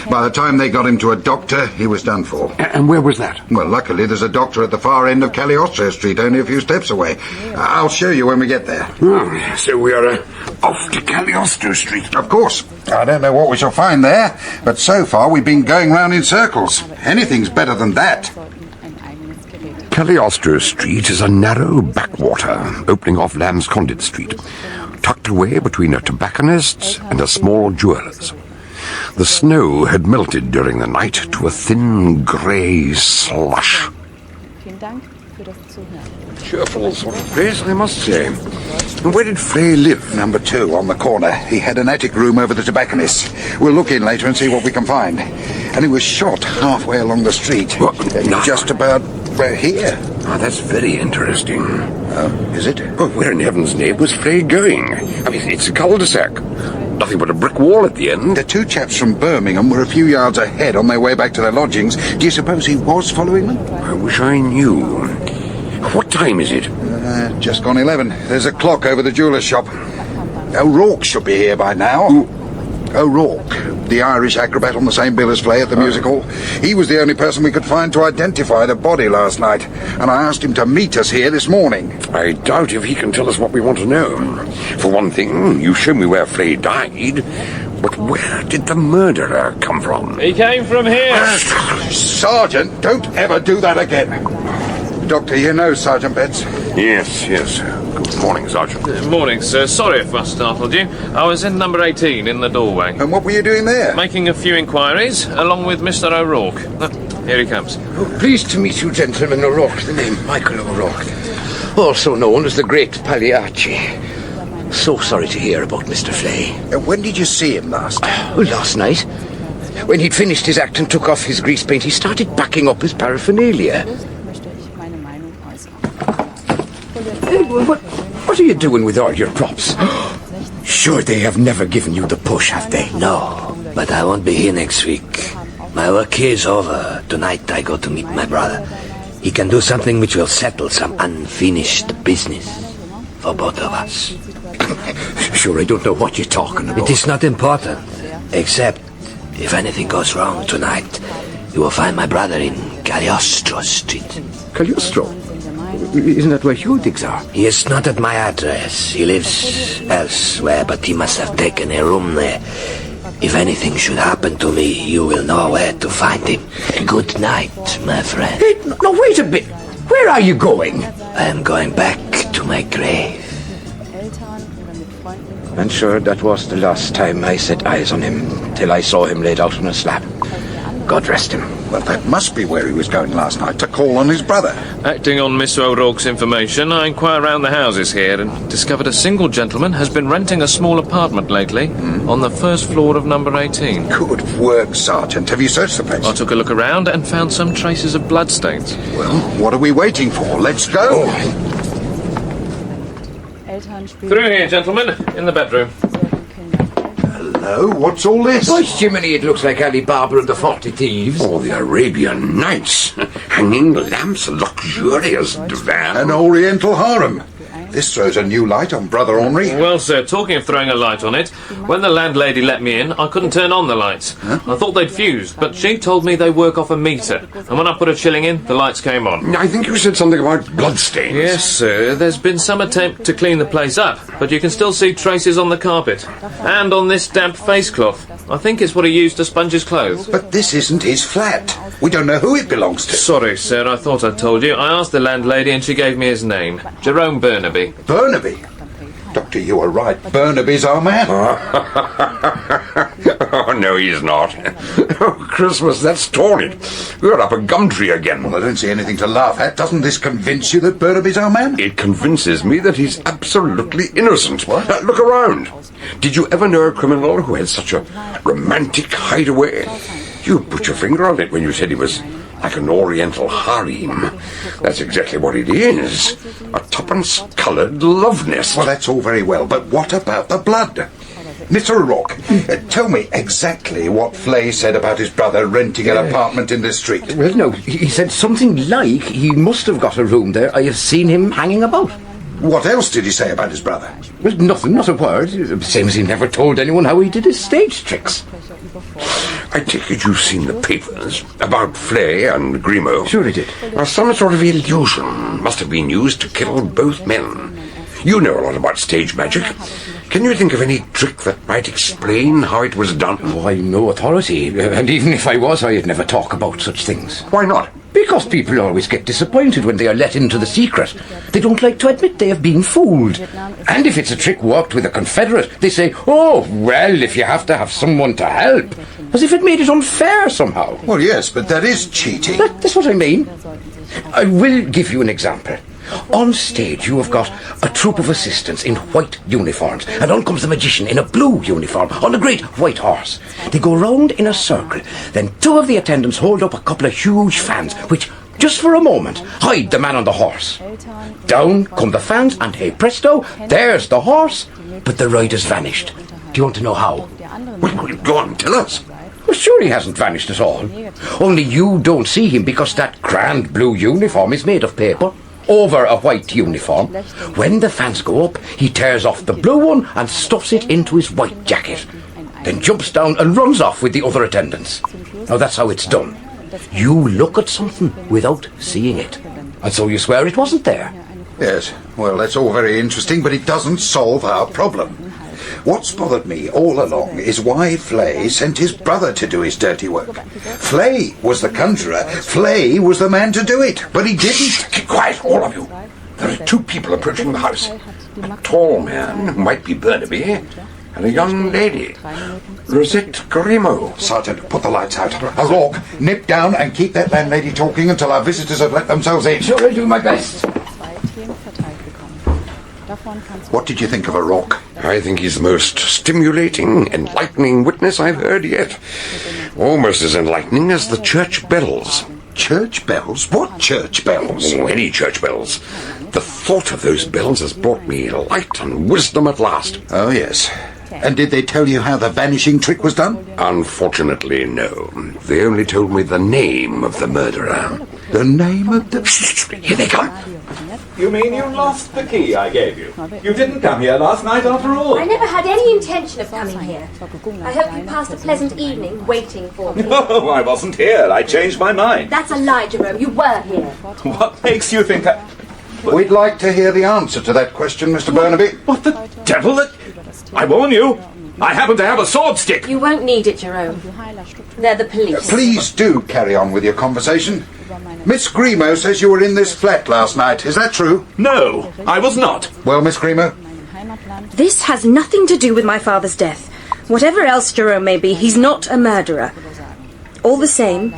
By the time they got him to a doctor, he was done for. And where was that? Well, luckily there's a doctor at the far end of Cagliostro Street, only a few steps away. I'll show you when we get there. Oh, so we are off to Cagliostro Street. Of course. I don't know what we shall find there, but so far we've been going round in circles. Anything's better than that. Cagliostro Street is a narrow backwater opening off Lamb's Conduit Street, tucked away between a tobacconist's and a small jeweller's. The snow had melted during the night to a thin grey slush. Cheerful sort of place, I must say. And where did Flay live? Number 2, on the corner. He had an attic room over the tobacconist's. We'll look in later and see what we can find. And he was shot halfway along the street. Just about here. Oh, that's very interesting. Is it? Oh, where in heaven's name was Flay going? I mean, it's a cul-de-sac. Nothing but a brick wall at the end. The 2 chaps from Birmingham were a few yards ahead on their way back to their lodgings. Do you suppose he was following them? I wish I knew. What time is it? Just gone 11. There's a clock over the jeweller's shop. O'Rourke should be here by now. O'Rourke, the Irish acrobat on the same bill as Flay at the music hall. He was the only person we could find to identify the body last night, and I asked him to meet us here this morning. I doubt if he can tell us what we want to know. For one thing, you showed me where Flay died, but where did the murderer come from? He came from here. Sergeant, don't ever do that again. Doctor, you know Sergeant Betts? Yes. Good morning, Sergeant. Morning, sir. Sorry if I startled you. I was in number 18 in the doorway. And what were you doing there? Making a few inquiries, along with Mr. O'Rourke. Here he comes. Oh, pleased to meet you, gentlemen. O'Rourke, the name Michael O'Rourke, also known as the Great Pagliacci. So sorry to hear about Mr. Flay. When did you see him last? Last night. When he'd finished his act and took off his grease paint, he started packing up his paraphernalia. Hey, what are you doing with all your props? Sure they have never given you the push, have they? No, but I won't be here next week. My work here is over. Tonight I go to meet my brother. He can do something which will settle some unfinished business for both of us. Sure, I don't know what you're talking about. It is not important, except if anything goes wrong tonight, you will find my brother in Cagliostro Street. Cagliostro? Isn't that where your digs are? He is not at my address. He lives elsewhere, but he must have taken a room there. If anything should happen to me, you will know where to find him. Good night, my friend. Hey, no, wait a bit. Where are you going? I am going back to my grave. I'm sure that was the last time I set eyes on him, till I saw him laid out on a slab. God rest him. Well, that must be where he was going last night, to call on his brother. Acting on Miss O'Rourke's information, I inquired around the houses here and discovered a single gentleman has been renting a small apartment lately on the first floor of number 18. Good work, Sergeant. Have you searched the place? I took a look around and found some traces of bloodstains. Well, what are we waiting for? Let's go. Through here, gentlemen, in the bedroom. Hello, what's all this? By Jiminy, it looks like Ali Baba and the 40 Thieves. Oh, the Arabian Nights. Hanging lamps, luxurious divan. An oriental harem. This throws a new light on Brother Henri. Well, sir, talking of throwing a light on it, when the landlady let me in, I couldn't turn on the lights. Huh? I thought they'd fused, but she told me they work off a meter. And when I put a shilling in, the lights came on. I think you said something about bloodstains. Yes, sir. There's been some attempt to clean the place up, but you can still see traces on the carpet. And on this damp face cloth. I think it's what he used to sponge his clothes. But this isn't his flat. We don't know who it belongs to. Sorry, sir, I thought I told you. I asked the landlady and she gave me his name. Jerome Burnaby. Burnaby? Doctor, you are right. Burnaby's our man. Oh, no, he's not. Oh, Christmas, that's torn it. We're up a gum tree again. Well, I don't see anything to laugh at. Doesn't this convince you that Burnaby's our man? It convinces me that he's absolutely innocent. What? Look around. Did you ever know a criminal who had such a romantic hideaway? You put your finger on it when you said he was like an oriental harem. That's exactly what it is. A tuppence-coloured love nest. Well, that's all very well, but what about the blood? Mr. O'Rourke, tell me exactly what Flay said about his brother renting an apartment in this street. Well, no, he said something like he must have got a room there. I have seen him hanging about. What else did he say about his brother? Well, nothing, not a word. Same as he never told anyone how he did his stage tricks. I take it you've seen the papers about Flay and Grimaud. Sure he did. Well, some sort of illusion must have been used to kill both men. You know a lot about stage magic. Can you think of any trick that might explain how it was done? Oh, I'm no authority, and even if I was, I'd never talk about such things. Why not? Because people always get disappointed when they are let into the secret. They don't like to admit they have been fooled. And if it's a trick worked with a Confederate, they say, oh, well, if you have to have someone to help. As if it made it unfair somehow. Well, yes, but that is cheating. That's what I mean. I will give you an example. On stage, you have got a troop of assistants in white uniforms, and on comes the magician in a blue uniform on a great white horse. They go round in a circle. Then two of the attendants hold up a couple of huge fans, which, just for a moment, hide the man on the horse. Down come the fans, and hey presto, there's the horse, but the rider's vanished. Do you want to know how? Well, go on, tell us. Well, sure he hasn't vanished at all. Only you don't see him because that grand blue uniform is made of paper over a white uniform. When the fans go up, he tears off the blue one and stuffs it into his white jacket. Then jumps down and runs off with the other attendants. Now that's how it's done. You look at something without seeing it. And so you swear it wasn't there. Yes, well, that's all very interesting, but it doesn't solve our problem. What's bothered me all along is why Flay sent his brother to do his dirty work. Flay was the conjurer. Flay was the man to do it, but he didn't. Keep quiet, all of you. There are two people approaching the house. A tall man, who might be Burnaby, and a young lady, Rosette Grimaud. Sergeant, put the lights out. O'Rourke, nip down and keep that landlady talking until our visitors have let themselves in. Sure, I'll do my best. What did you think of O'Rourke? I think he's the most stimulating, enlightening witness I've heard yet. Almost as enlightening as the church bells. Church bells? What church bells? Oh, any church bells. The thought of those bells has brought me light and wisdom at last. Oh, yes. And did they tell you how the vanishing trick was done? Unfortunately, no. They only told me the name of the murderer. The name of the... Here they come. You mean you lost the key I gave you? You didn't come here last night after all. I never had any intention of coming here. I hope you passed a pleasant evening waiting for me. No, I wasn't here. I changed my mind. That's a lie, Jerome. You were here. What makes you think that... We'd like to hear the answer to that question, Mr. Burnaby. What the devil? I warn you, I happen to have a sword stick. You won't need it, Jerome. They're the police. Please do carry on with your conversation. Miss Grimo says you were in this flat last night. Is that true? No, I was not. Well, Miss Grimo? This has nothing to do with my father's death. Whatever else Jerome may be, he's not a murderer. All the same,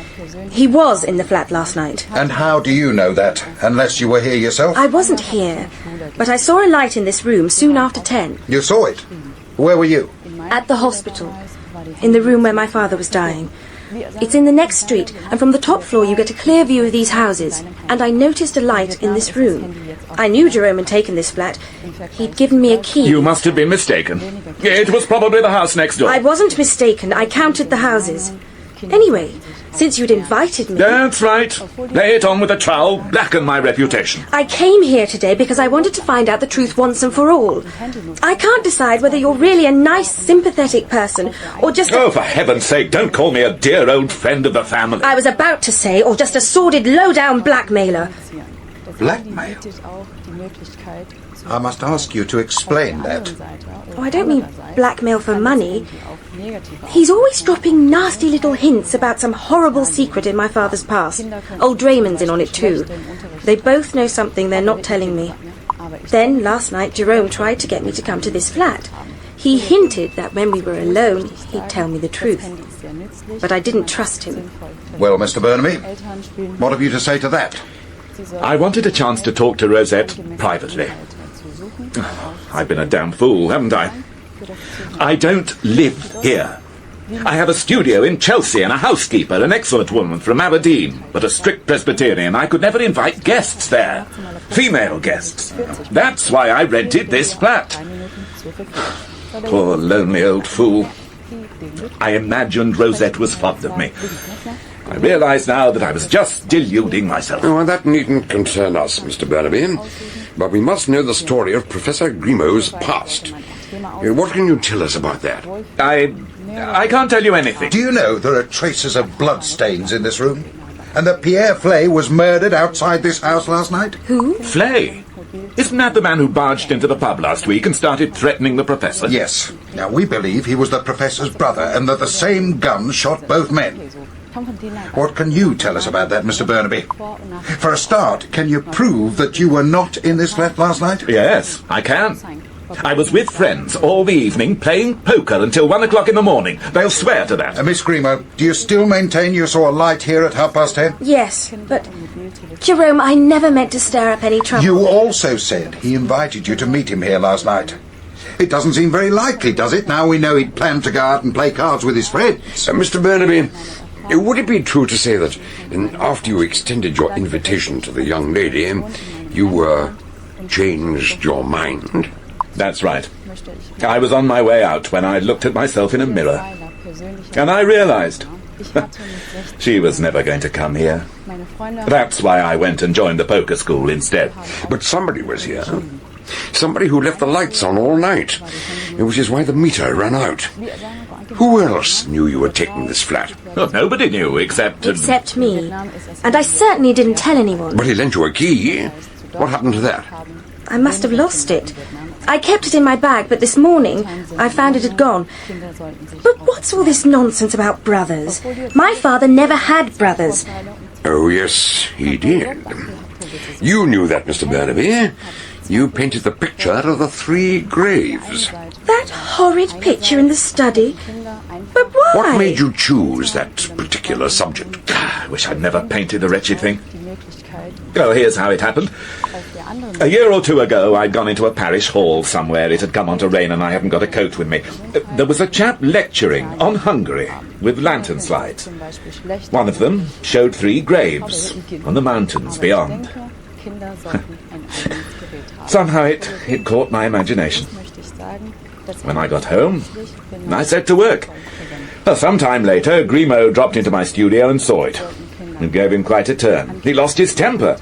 he was in the flat last night. And how do you know that, unless you were here yourself? I wasn't here, but I saw a light in this room soon after 10. You saw it? Where were you? At the hospital, in the room where my father was dying. It's in the next street, and from the top floor you get a clear view of these houses. And I noticed a light in this room. I knew Jerome had taken this flat. He'd given me a key. You must have been mistaken. It was probably the house next door. I wasn't mistaken. I counted the houses. Anyway, since you'd invited me... That's right. Lay it on with a trowel, blacken my reputation. I came here today because I wanted to find out the truth once and for all. I can't decide whether you're really a nice, sympathetic person, or just Oh, for heaven's sake, don't call me a dear old friend of the family. I was about to say, or just a sordid, low-down blackmailer. Blackmail? I must ask you to explain that. Oh, I don't mean blackmail for money. He's always dropping nasty little hints about some horrible secret in my father's past. Old Raymond's in on it too. They both know something they're not telling me. Then, last night, Jerome tried to get me to come to this flat. He hinted that when we were alone, he'd tell me the truth. But I didn't trust him. Well, Mr. Burnaby, what have you to say to that? I wanted a chance to talk to Rosette privately. I've been a damn fool, haven't I? I don't live here. I have a studio in Chelsea and a housekeeper, an excellent woman from Aberdeen, but a strict Presbyterian. I could never invite guests there. Female guests. That's why I rented this flat. Poor lonely old fool. I imagined Rosette was fond of me. I realise now that I was just deluding myself. Oh, that needn't concern us, Mr. Burnaby. But we must know the story of Professor Grimo's past. What can you tell us about that? I can't tell you anything. Do you know there are traces of bloodstains in this room? And that Pierre Flay was murdered outside this house last night? Who? Flay? Isn't that the man who barged into the pub last week and started threatening the professor? Yes. Now, we believe he was the professor's brother and that the same gun shot both men. What can you tell us about that, Mr. Burnaby? For a start, can you prove that you were not in this flat last night? Yes, I can. I was with friends all the evening playing poker until 1 o'clock in the morning. They'll swear to that. Miss Grimo, do you still maintain you saw a light here at 10:30? Yes, but... Jerome, I never meant to stir up any trouble. You also said he invited you to meet him here last night. It doesn't seem very likely, does it? Now we know he'd planned to go out and play cards with his friends. Mr. Burnaby, would it be true to say that after you extended your invitation to the young lady, you changed your mind? That's right. I was on my way out when I looked at myself in a mirror. And I realised she was never going to come here. That's why I went and joined the poker school instead. But somebody was here. Somebody who left the lights on all night, which is why the meter ran out. Who else knew you were taking this flat? Oh, nobody knew except... Except me. And I certainly didn't tell anyone. But he lent you a key. What happened to that? I must have lost it. I kept it in my bag, but this morning I found it had gone. But what's all this nonsense about brothers? My father never had brothers. Oh, yes, he did. You knew that, Mr. Burnaby. You painted the picture of the 3 graves. That horrid picture in the study? But why? What made you choose that particular subject? I wish I'd never painted the wretched thing. Well, here's how it happened. A year or 2 ago, I'd gone into a parish hall somewhere. It had come on to rain and I hadn't got a coat with me. There was a chap lecturing on Hungary with lantern slides. One of them showed 3 graves on the mountains beyond. Somehow it caught my imagination. When I got home, I set to work. Well, some time later, Grimo dropped into my studio and saw it. It gave him quite a turn. He lost his temper.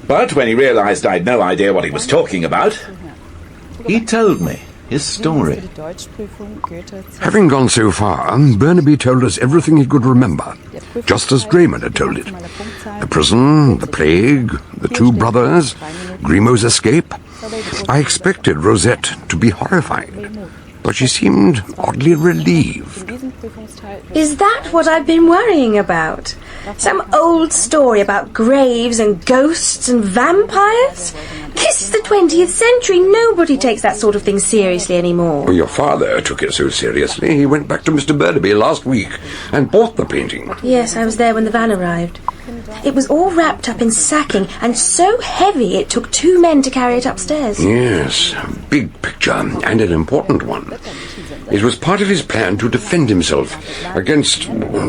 But when he realised I'd no idea what he was talking about, he told me. his story. Having gone so far, Burnaby told us everything he could remember, just as Drayman had told it. The prison, the plague, the two brothers, Grimaud's escape. I expected Rosette to be horrified, but she seemed oddly relieved. Is that what I've been worrying about? Some old story about graves and ghosts and vampires? This is the 20th century. Nobody takes that sort of thing seriously anymore. Well, your father took it so seriously. He went back to Mr. Burnaby last week and bought the painting. Yes, I was there when the van arrived. It was all wrapped up in sacking and so heavy it took 2 men to carry it upstairs. Yes, a big picture and an important one. It was part of his plan to defend himself against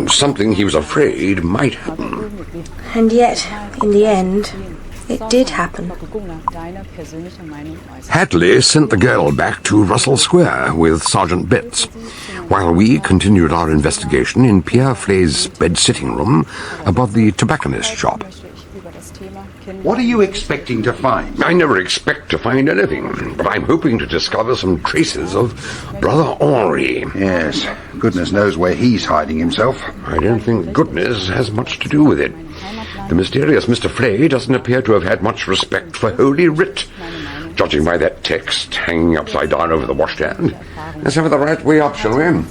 something he was afraid might happen. And yet, in the end, it did happen. Hadley sent the girl back to Russell Square with Sergeant Betts, while we continued our investigation in Pierre Flay's bed-sitting room above the tobacconist shop. What are you expecting to find? I never expect to find anything, but I'm hoping to discover some traces of Brother Henri. Yes, goodness knows where he's hiding himself. I don't think goodness has much to do with it. The mysterious Mr. Flay doesn't appear to have had much respect for Holy Writ, judging by that text hanging upside down over the washstand. Let's have it the right way up, shall we?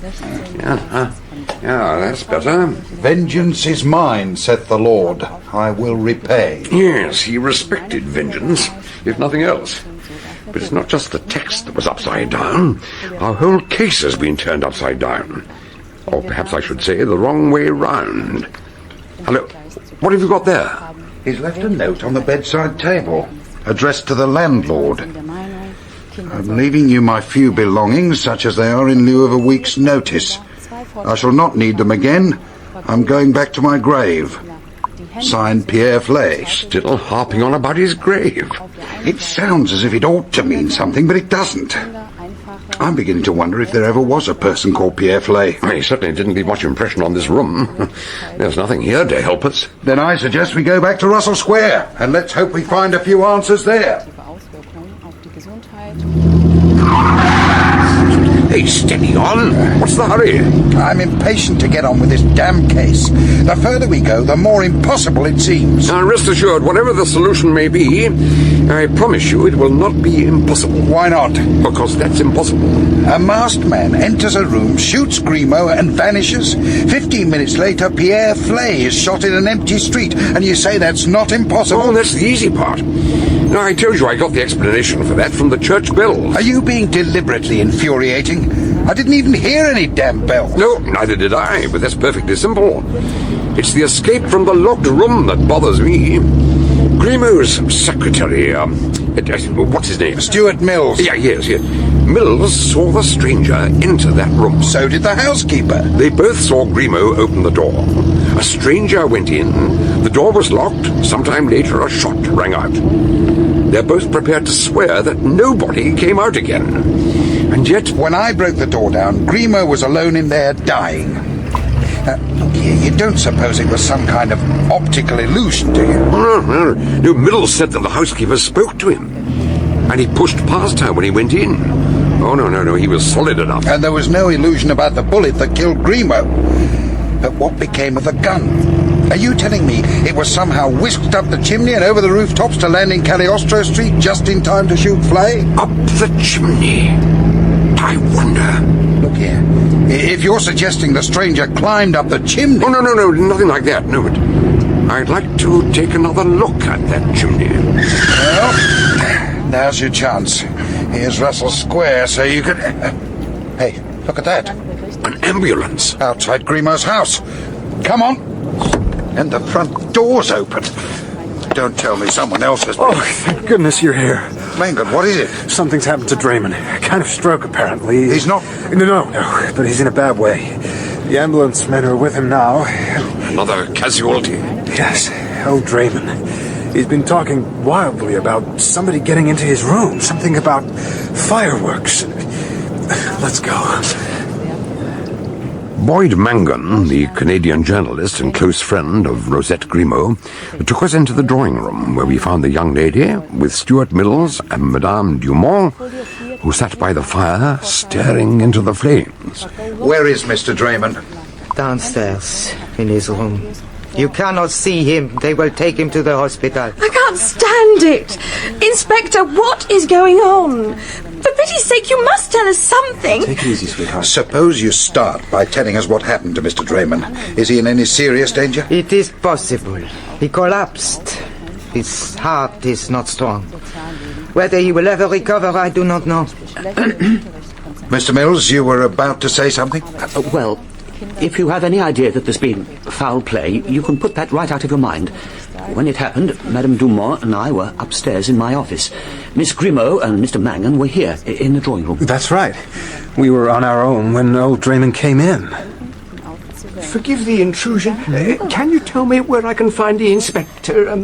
Yeah, that's better. Vengeance is mine, saith the Lord. I will repay. Yes, he respected vengeance, if nothing else. But it's not just the text that was upside down. Our whole case has been turned upside down. Or perhaps I should say the wrong way round. Hello, what have you got there? He's left a note on the bedside table, addressed to the landlord. I'm leaving you my few belongings, such as they are, in lieu of a week's notice. I shall not need them again. I'm going back to my grave. Signed, Pierre Flay. Still harping on about his grave. It sounds as if it ought to mean something, but it doesn't. I'm beginning to wonder if there ever was a person called Pierre Flay. He certainly didn't leave much impression on this room. There's nothing here to help us. Then I suggest we go back to Russell Square, and let's hope we find a few answers there. Hey, steady on. What's the hurry? I'm impatient to get on with this damn case. The further we go, the more impossible it seems. Now, rest assured, whatever the solution may be, I promise you it will not be impossible. Why not? Because that's impossible. A masked man enters a room, shoots Grimaud, and vanishes. 15 minutes later, Pierre Flay is shot in an empty street, and you say that's not impossible? Oh, that's the easy part. Now, I told you I got the explanation for that from the church bells. Are you being deliberately infuriating? I didn't even hear any damn bells. No, neither did I, but that's perfectly simple. It's the escape from the locked room that bothers me. Grimaud's secretary, what's his name? Stuart Mills. Yeah, yes. Mills saw the stranger enter that room. So did the housekeeper. They both saw Grimaud open the door. A stranger went in. The door was locked. Sometime later, a shot rang out. They're both prepared to swear that nobody came out again. And yet... When I broke the door down, Grimaud was alone in there, dying. Look here, you don't suppose it was some kind of optical illusion, do you? No, Mills said that the housekeeper spoke to him. And he pushed past her when he went in. Oh, no, he was solid enough. And there was no illusion about the bullet that killed Grimaud. But what became of the gun? Are you telling me it was somehow whisked up the chimney and over the rooftops to land in Cagliostro Street just in time to shoot Flay? Up the chimney? I wonder. Look here. If you're suggesting the stranger climbed up the chimney... Oh, no, nothing like that. No, but I'd like to take another look at that chimney. Well, now's your chance. Here's Russell Square, so you could... Hey, look at that. An ambulance. Outside Grimaud's house. Come on. And the front door's open. Don't tell me someone else has... Oh, thank goodness you're here. Mangan, what is it? Something's happened to Drayman. Kind of stroke, apparently. He's not... No, but he's in a bad way. The ambulance men are with him now. Another casualty. Yes, old Drayman. He's been talking wildly about somebody getting into his room. Something about fireworks. Let's go. Boyd Mangan, the Canadian journalist and close friend of Rosette Grimaud, took us into the drawing room where we found the young lady with Stuart Mills and Madame Dumont who sat by the fire, staring into the flames. Where is Mr. Draymond? Downstairs, in his room. You cannot see him. They will take him to the hospital. I can't stand it! Inspector, what is going on? For pity's sake, you must tell us something! Take it easy, sweetheart. Suppose you start by telling us what happened to Mr. Draymond. Is he in any serious danger? It is possible. He collapsed. His heart is not strong. Whether he will ever recover, I do not know. Mr. Mills, you were about to say something? Well, if you have any idea that there's been foul play, you can put that right out of your mind. When it happened, Madame Dumont and I were upstairs in my office. Miss Grimaud and Mr. Mangan were here, in the drawing room. That's right. We were on our own when old Draymond came in. Forgive the intrusion. Can you tell me where I can find the inspector?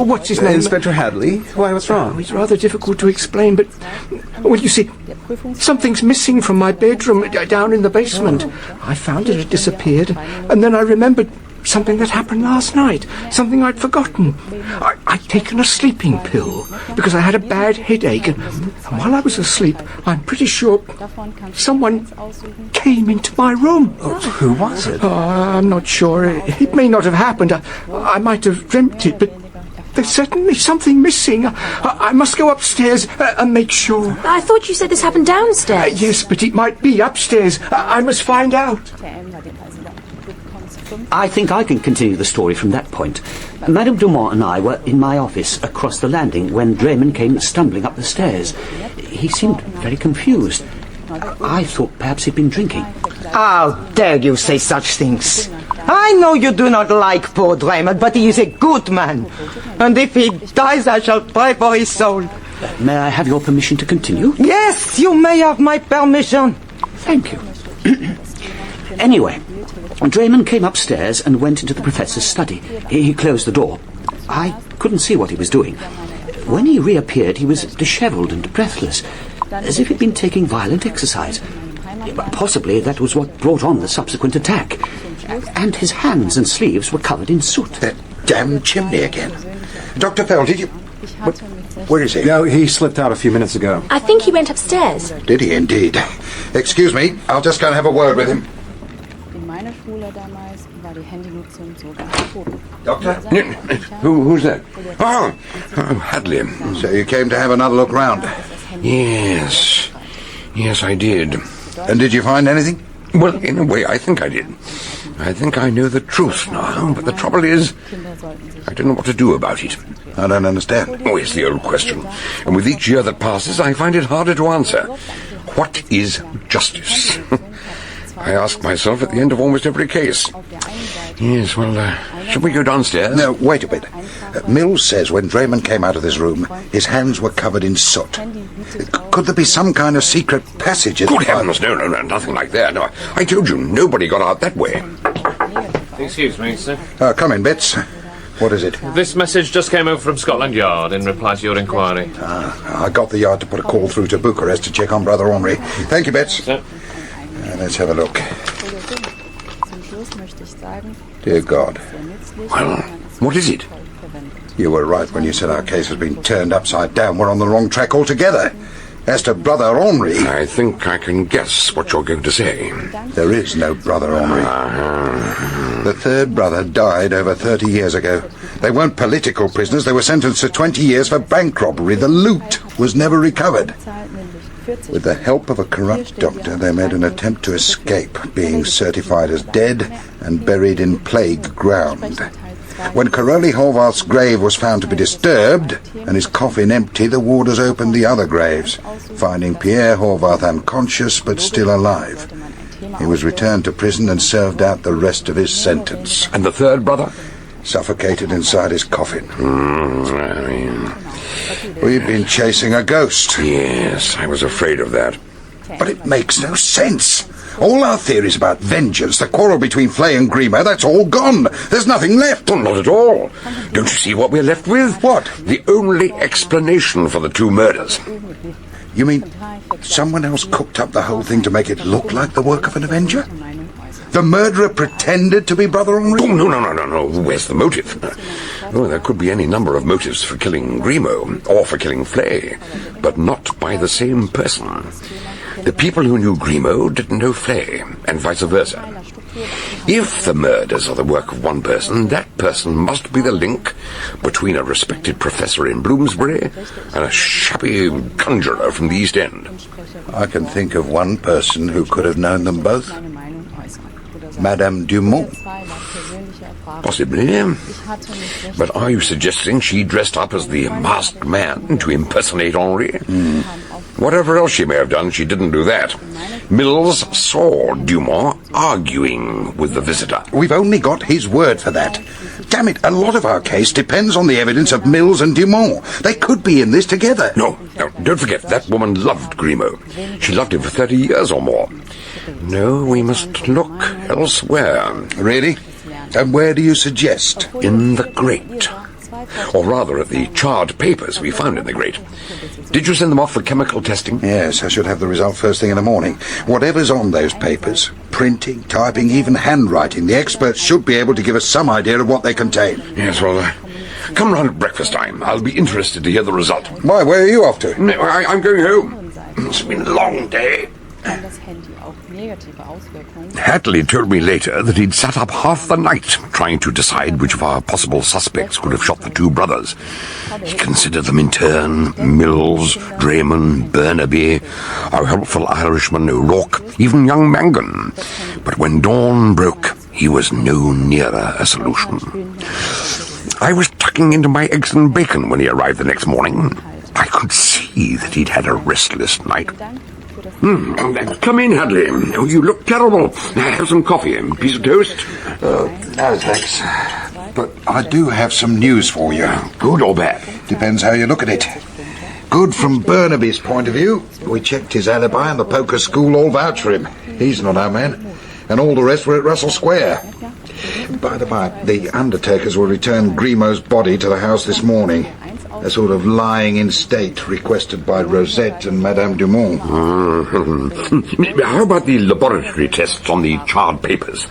What's his name? Inspector Hadley. Why, what's wrong? It's rather difficult to explain, but... Well, you see, something's missing from my bedroom down in the basement. I found it had disappeared, and then I remembered something that happened last night, something I'd forgotten. I'd taken a sleeping pill because I had a bad headache, and while I was asleep, I'm pretty sure someone came into my room. Oh, who was it? I'm not sure. It may not have happened. I might have dreamt it, but there's certainly something missing. I must go upstairs and make sure. I thought you said this happened downstairs. Yes, but it might be upstairs. I must find out. I think I can continue the story from that point. Madame Dumont and I were in my office across the landing when Draymond came stumbling up the stairs. He seemed very confused. I thought perhaps he'd been drinking. How dare you say such things? I know you do not like poor Draymond, but he is a good man. And if he dies, I shall pray for his soul. May I have your permission to continue? Yes, you may have my permission. Thank you. Anyway, Draymond came upstairs and went into the professor's study. He closed the door. I couldn't see what he was doing. When he reappeared, he was dishevelled and breathless, as if he'd been taking violent exercise. Possibly that was what brought on the subsequent attack. And his hands and sleeves were covered in soot. That damn chimney again. Dr. Fell, did you... Where is he? No, he slipped out a few minutes ago. I think he went upstairs. Did he indeed? Excuse me, I'll just go and have a word with him. Doctor? Who's that? Oh, Hadley. So you came to have another look round? Yes. Yes, I did. And did you find anything? Well, in a way, I think I did. I think I know the truth now, but the trouble is, I don't know what to do about it. I don't understand. Oh, it's the old question. And with each year that passes, I find it harder to answer. What is justice? I ask myself at the end of almost every case. Yes, well, shall we go downstairs? No, wait a bit. Mills says when Draymond came out of this room, his hands were covered in soot. Could there be some kind of secret passage? Good heavens, no, nothing like that. No, I told you, nobody got out that way. Excuse me, sir. Come in, Bits. What is it? This message just came over from Scotland Yard in reply to your inquiry. I got the yard to put a call through to Bucharest to check on Brother Henri. Thank you, Bits. Let's have a look. Dear God. Well, what is it? You were right when you said our case has been turned upside down. We're on the wrong track altogether. As to Brother Henri... I think I can guess what you're going to say. There is no Brother Henri. The third brother died over 30 years ago. They weren't political prisoners. They were sentenced to 20 years for bank robbery. The loot was never recovered. With the help of a corrupt doctor, they made an attempt to escape, being certified as dead and buried in plague ground. When Karoli Horvath's grave was found to be disturbed and his coffin empty, the warders opened the other graves, finding Pierre Horvath unconscious but still alive. He was returned to prison and served out the rest of his sentence. And the third brother? Suffocated inside his coffin. We've been chasing a ghost. Yes, I was afraid of that. But it makes no sense. All our theories about vengeance, the quarrel between Flay and Grimaud, that's all gone. There's nothing left. Well, not at all. Don't you see what we're left with? What? The only explanation for the two murders. You mean someone else cooked up the whole thing to make it look like the work of an Avenger? The murderer pretended to be Brother Henri? Oh, no. Where's the motive? Oh, there could be any number of motives for killing Grimaud or for killing Flay, but not by the same person. The people who knew Grimaud didn't know Flay, and vice versa. If the murders are the work of one person, that person must be the link between a respected professor in Bloomsbury and a shabby conjurer from the East End. I can think of one person who could have known them both. Madame Dumont. Possibly. But are you suggesting she dressed up as the masked man to impersonate Henri? Whatever else she may have done, she didn't do that. Mills saw Dumont arguing with the visitor. We've only got his word for that. Damn it, a lot of our case depends on the evidence of Mills and Dumont. They could be in this together. No, don't forget, that woman loved Grimaud. She loved him for 30 years or more. No, we must look elsewhere. Really? And where do you suggest? In the grate. Or rather, at the charred papers we found in the grate. Did you send them off for chemical testing? Yes, I should have the result first thing in the morning. Whatever's on those papers, printing, typing, even handwriting, the experts should be able to give us some idea of what they contain. Yes, well, come round at breakfast time. I'll be interested to hear the result. Why, where are you off to? I'm going home. It's been a long day. Hadley told me later that he'd sat up half the night trying to decide which of our possible suspects could have shot the two brothers. He considered them in turn: Mills, Drayman, Burnaby, our helpful Irishman O'Rourke, even young Mangan. But when dawn broke, he was no nearer a solution. I was tucking into my eggs and bacon when he arrived the next morning. I could see that he'd had a restless night. Come in, Hadley. Oh, you look terrible. Have some coffee and a piece of toast. No, thanks. But I do have some news for you. Good or bad? Depends how you look at it. Good from Burnaby's point of view. We checked his alibi and the poker school all vouch for him. He's not our man. And all the rest were at Russell Square. By the by, the undertakers will return Grimaud's body to the house this morning. A sort of lying in state requested by Rosette and Madame Dumont. How about the laboratory tests on the charred papers?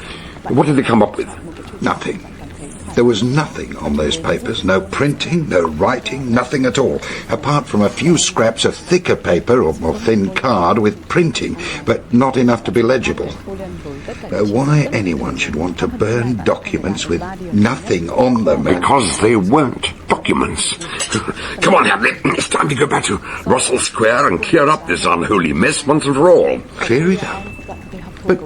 What did they come up with? Nothing. There was nothing on those papers. No printing, no writing, nothing at all. Apart from a few scraps of thicker paper or thin card with printing, but not enough to be legible. Why anyone should want to burn documents with nothing on them? Because they weren't documents. Come on, Hadley. It's time to go back to Russell Square and clear up this unholy mess once and for all. Clear it up? But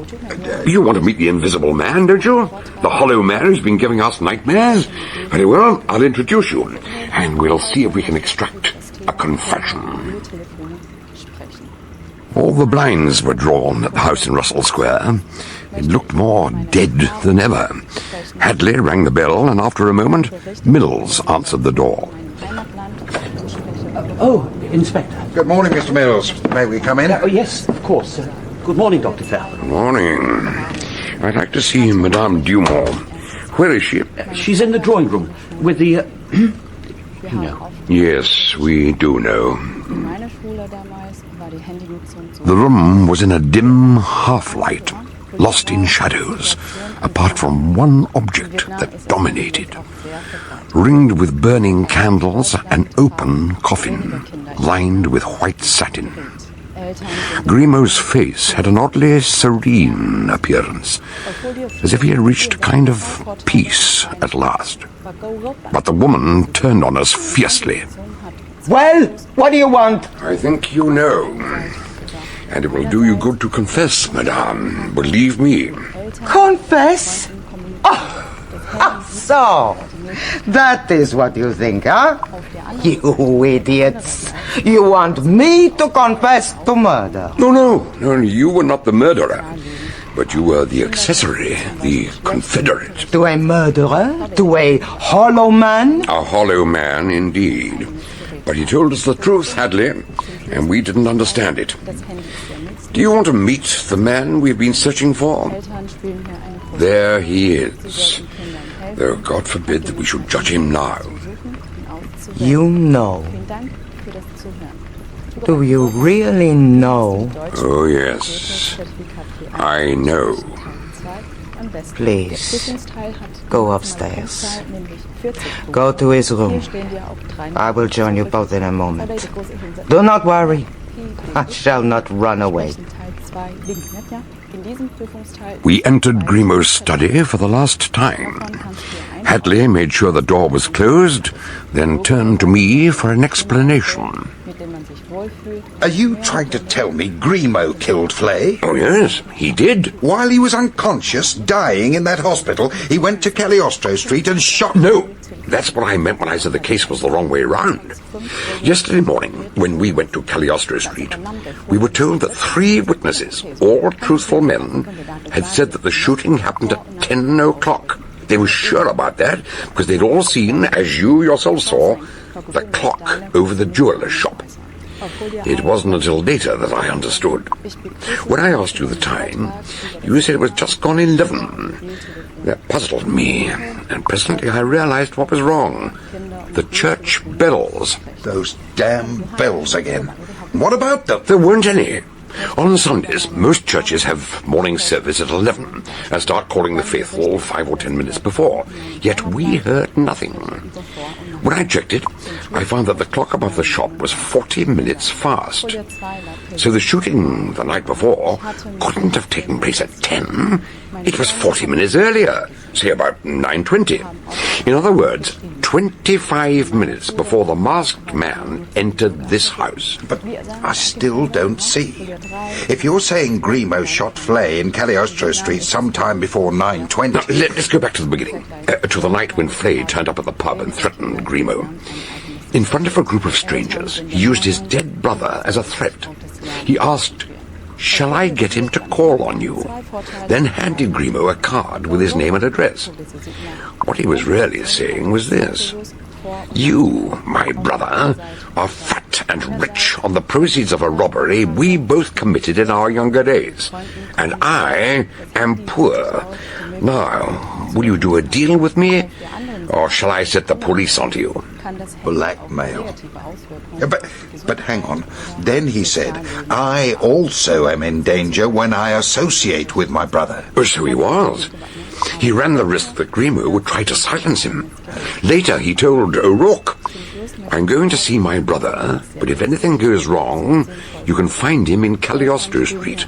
you want to meet the Invisible Man, don't you? The Hollow Man who's been giving us nightmares? Very well, I'll introduce you, and we'll see if we can extract a confession. All the blinds were drawn at the house in Russell Square. It looked more dead than ever. Hadley rang the bell, and after a moment, Mills answered the door. Oh, Inspector. Good morning, Mr. Mills. May we come in? Yes, of course. Good morning, Dr. Fell. Good morning. I'd like to see Madame Dumont. Where is she? She's in the drawing room with the... You know. Yes, we do know. The room was in a dim half-light, lost in shadows, apart from one object that dominated. Ringed with burning candles, an open coffin, lined with white satin. Grimaud's face had an oddly serene appearance, as if he had reached a kind of peace at last. But the woman turned on us fiercely. Well, what do you want? I think you know. And it will do you good to confess, madame. Believe me. Confess? So, that is what you think, huh? You idiots. You want me to confess to murder? No, you were not the murderer. But you were the accessory, the confederate. To a murderer? To a hollow man? A hollow man, indeed. But he told us the truth, Hadley, and we didn't understand it. Do you want to meet the man we've been searching for? There he is. Though God forbid that we should judge him now. You know. Do you really know? Oh, yes. I know. Please, go upstairs. Go to his room. I will join you both in a moment. Do not worry. I shall not run away. We entered Grimaud's study for the last time. Hadley made sure the door was closed, then turned to me for an explanation. Are you trying to tell me Grimaud killed Flay? Oh, yes, he did. While he was unconscious, dying in that hospital, he went to Cagliostro Street and shot... No, that's what I meant when I said the case was the wrong way round. Yesterday morning, when we went to Cagliostro Street, we were told that 3 witnesses, all truthful men, had said that the shooting happened at 10 o'clock. They were sure about that because they'd all seen, as you yourself saw, the clock over the jeweller's shop. It wasn't until later that I understood. When I asked you the time, you said it was just gone 11. That puzzled me, and presently I realized what was wrong. The church bells. Those damn bells again. What about them? There weren't any. On Sundays, most churches have morning service at 11 and start calling the faithful 5 or 10 minutes before. Yet we heard nothing. When I checked it, I found that the clock above the shop was 40 minutes fast. So the shooting the night before couldn't have taken place at 10. It was 40 minutes earlier, say about 9:20. In other words, 25 minutes before the masked man entered this house. But I still don't see. If you're saying Grimaud shot Flay in Cagliostro Street sometime before 9:20... Now, let's go back to the beginning, to the night when Flay turned up at the pub and threatened Grimaud. In front of a group of strangers, he used his dead brother as a threat. He asked, "Shall I get him to call on you?" Then handed Grimaud a card with his name and address. What he was really saying was this: "You, my brother, are fat and rich on the proceeds of a robbery we both committed in our younger days, and I am poor. Now, will you do a deal with me, or shall I set the police onto you?" Blackmail. But hang on. Then he said, "I also am in danger when I associate with my brother." So he was. He ran the risk that Grimaud would try to silence him. Later he told O'Rourke, "I'm going to see my brother, but if anything goes wrong, you can find him in Cagliostro Street.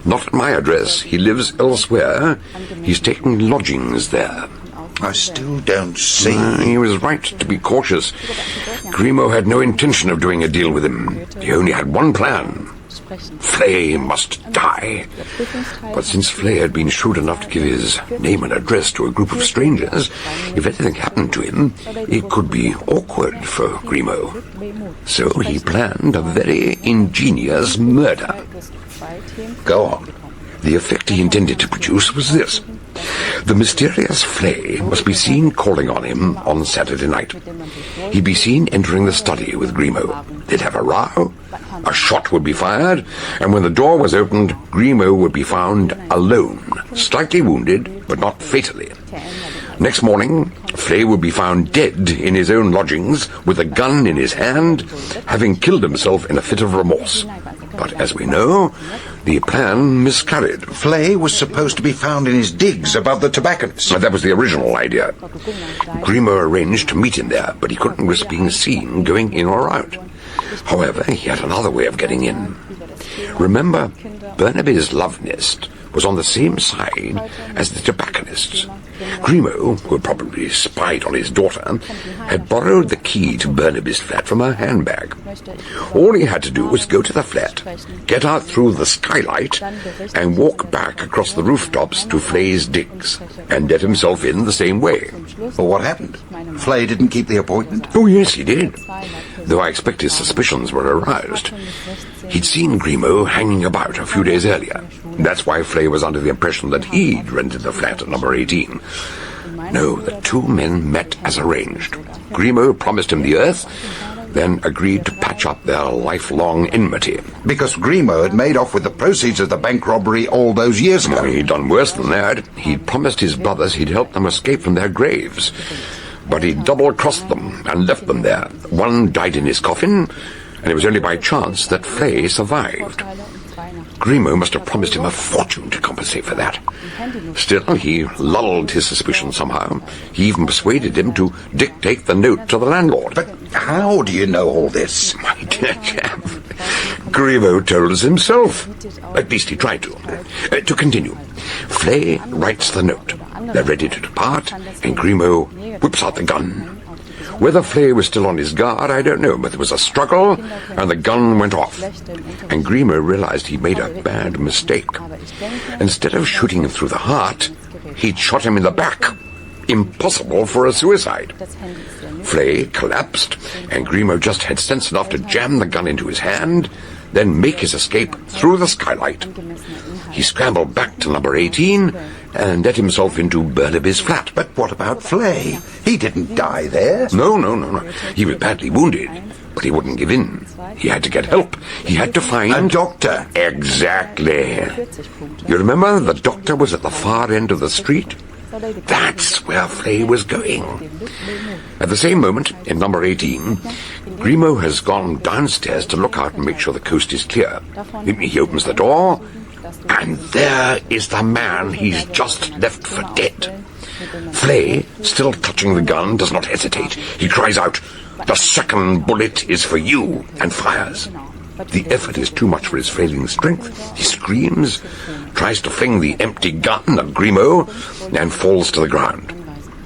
Not at my address. He lives elsewhere. He's taking lodgings there." I still don't see... He was right to be cautious. Grimaud had no intention of doing a deal with him. He only had one plan. Flay must die. But since Flay had been shrewd enough to give his name and address to a group of strangers, if anything happened to him, it could be awkward for Grimaud. So he planned a very ingenious murder. Go on. The effect he intended to produce was this. The mysterious Flay must be seen calling on him on Saturday night. He'd be seen entering the study with Grimaud. They'd have a row, a shot would be fired, and when the door was opened, Grimaud would be found alone, slightly wounded, but not fatally. Next morning, Flay would be found dead in his own lodgings, with a gun in his hand, having killed himself in a fit of remorse. But as we know, the plan miscarried. Flay was supposed to be found in his digs above the tobacconist. That was the original idea. Grimaud arranged to meet him there, but he couldn't risk being seen going in or out. However, he had another way of getting in. Remember, Burnaby's love nest was on the same side as the tobacconist's. Grimaud, who had probably spied on his daughter, had borrowed the key to Burnaby's flat from her handbag. All he had to do was go to the flat, get out through the skylight, and walk back across the rooftops to Flay's digs, and let himself in the same way. Well, what happened? Flay didn't keep the appointment? Oh, yes, he did. Though I expect his suspicions were aroused. He'd seen Grimaud hanging about a few days earlier. That's why Flay was under the impression that he'd rented the flat at number 18. No, the two men met as arranged. Grimaud promised him the earth, then agreed to patch up their lifelong enmity. Because Grimaud had made off with the proceeds of the bank robbery all those years ago. Well, he'd done worse than that. He'd promised his brothers he'd help them escape from their graves. But he double-crossed them and left them there. One died in his coffin, and it was only by chance that Flay survived. Grimaud must have promised him a fortune to compensate for that. Still, he lulled his suspicion somehow. He even persuaded him to dictate the note to the landlord. But how do you know all this? My dear chap, Grimaud told us himself. At least he tried to. To continue, Flay writes the note. They're ready to depart, and Grimaud whips out the gun. Whether Flay was still on his guard, I don't know, but there was a struggle, and the gun went off. And Grimaud realized he'd made a bad mistake. Instead of shooting him through the heart, he'd shot him in the back. Impossible for a suicide. Flay collapsed, and Grimaud just had sense enough to jam the gun into his hand, then make his escape through the skylight. He scrambled back to number 18 and let himself into Burnaby's flat. But what about Flay? He didn't die there. No. He was badly wounded, but he wouldn't give in. He had to get help. He had to find... A doctor. Exactly. You remember the doctor was at the far end of the street? That's where Flay was going. At the same moment, in number 18, Grimaud has gone downstairs to look out and make sure the coast is clear. He opens the door, and there is the man he's just left for dead. Flay, still clutching the gun, does not hesitate. He cries out, "The second bullet is for you," and fires. The effort is too much for his failing strength. He screams, tries to fling the empty gun at Grimaud, and falls to the ground.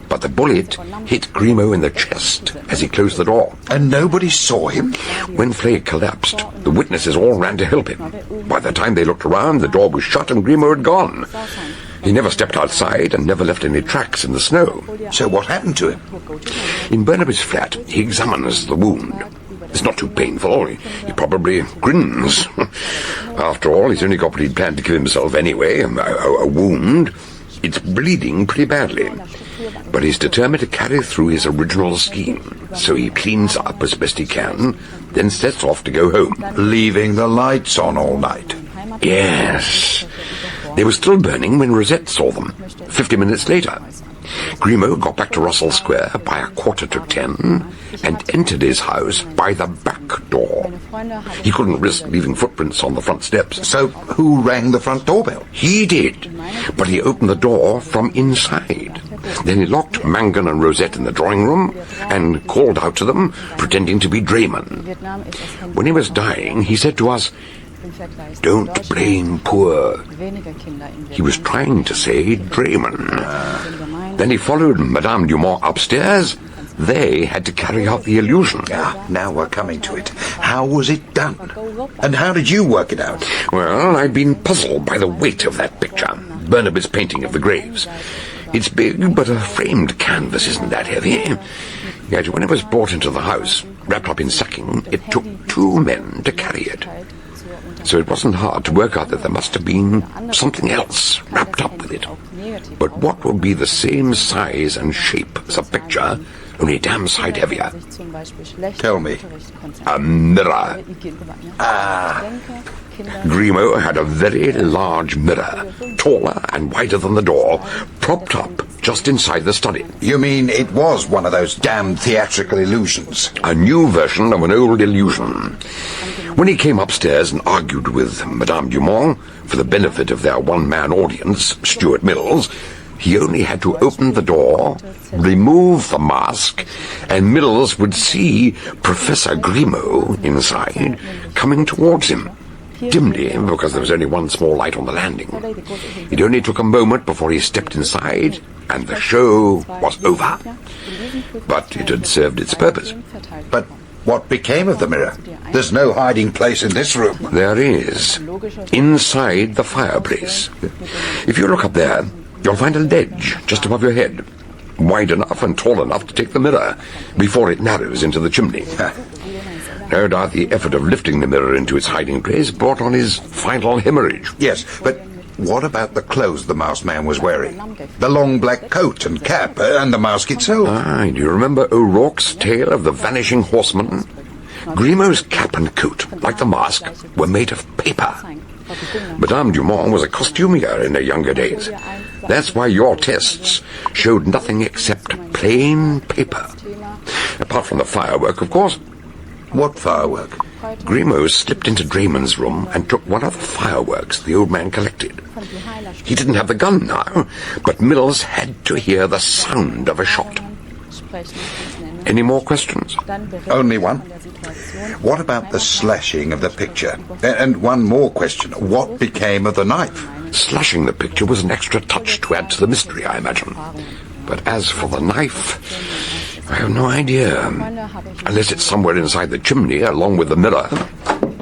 But the bullet hit Grimaud in the chest as he closed the door. And nobody saw him? When Flay collapsed, the witnesses all ran to help him. By the time they looked around, the door was shut and Grimaud had gone. He never stepped outside and never left any tracks in the snow. So what happened to him? In Burnaby's flat, he examines the wound. It's not too painful. He probably grins. After all, he's only got what he'd planned to give himself anyway, a wound. It's bleeding pretty badly. But he's determined to carry through his original scheme. So he cleans up as best he can, then sets off to go home. Leaving the lights on all night. Yes. They were still burning when Rosette saw them, 50 minutes later. Grimaud got back to Russell Square by 9:45 and entered his house by the back door. He couldn't risk leaving footprints on the front steps. So who rang the front doorbell? He did, but he opened the door from inside. Then he locked Mangan and Rosette in the drawing room and called out to them, pretending to be Drayman. When he was dying, he said to us, "Don't blame poor." He was trying to say Drayman. Then he followed Madame Dumont upstairs. They had to carry out the illusion. Now we're coming to it. How was it done? And how did you work it out? Well, I'd been puzzled by the weight of that picture, Burnaby's painting of the graves. It's big, but a framed canvas isn't that heavy. Yet when it was brought into the house, wrapped up in sacking, it took 2 men to carry it. So it wasn't hard to work out that there must have been something else wrapped up with it. But what would be the same size and shape as a picture, only a damn sight heavier? Tell me. A mirror. Grimaud had a very large mirror, taller and wider than the door, propped up just inside the study. You mean it was one of those damned theatrical illusions? A new version of an old illusion. When he came upstairs and argued with Madame Dumont, for the benefit of their one-man audience, Stuart Mills, he only had to open the door, remove the mask, and Mills would see Professor Grimaud inside, coming towards him. Dimly, because there was only one small light on the landing. It only took a moment before he stepped inside, and the show was over. But it had served its purpose. But what became of the mirror? There's no hiding place in this room. There is. Inside the fireplace. If you look up there, you'll find a ledge just above your head, wide enough and tall enough to take the mirror before it narrows into the chimney. No doubt the effort of lifting the mirror into its hiding place brought on his final hemorrhage. Yes, but what about the clothes the masked man was wearing? The long black coat and cap, and the mask itself? Do you remember O'Rourke's tale of the vanishing horseman? Grimaud's cap and coat, like the mask, were made of paper. Madame Dumont was a costumier in her younger days. That's why your tests showed nothing except plain paper. Apart from the firework, of course. What firework? Grimo slipped into Draymond's room and took one of the fireworks the old man collected. He didn't have the gun now, but Mills had to hear the sound of a shot. Any more questions? Only one. What about the slashing of the picture? And one more question. What became of the knife? Slashing the picture was an extra touch to add to the mystery, I imagine. But as for the knife, I have no idea. Unless it's somewhere inside the chimney, along with the mirror.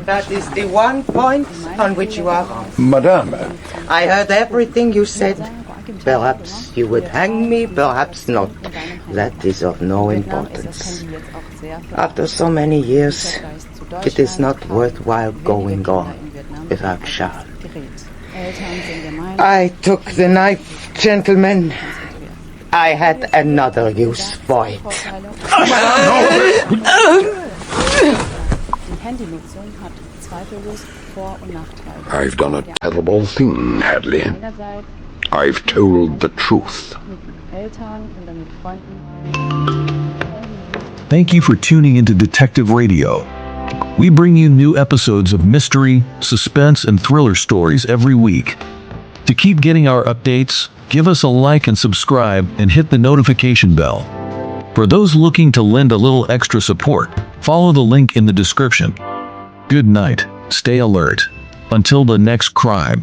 That is the one point on which you are wrong. Madame. I heard everything you said. Perhaps you would hang me, perhaps not. That is of no importance. After so many years, it is not worthwhile going on without Charles. I took the knife, gentlemen. I had another use for it. I've done a terrible thing, Hadley. I've told the truth. Thank you for tuning into Detective Radio. We bring you new episodes of mystery, suspense, and thriller stories every week. To keep getting our updates, give us a like and subscribe, and hit the notification bell. For those looking to lend a little extra support, follow the link in the description. Good night, stay alert. Until the next crime.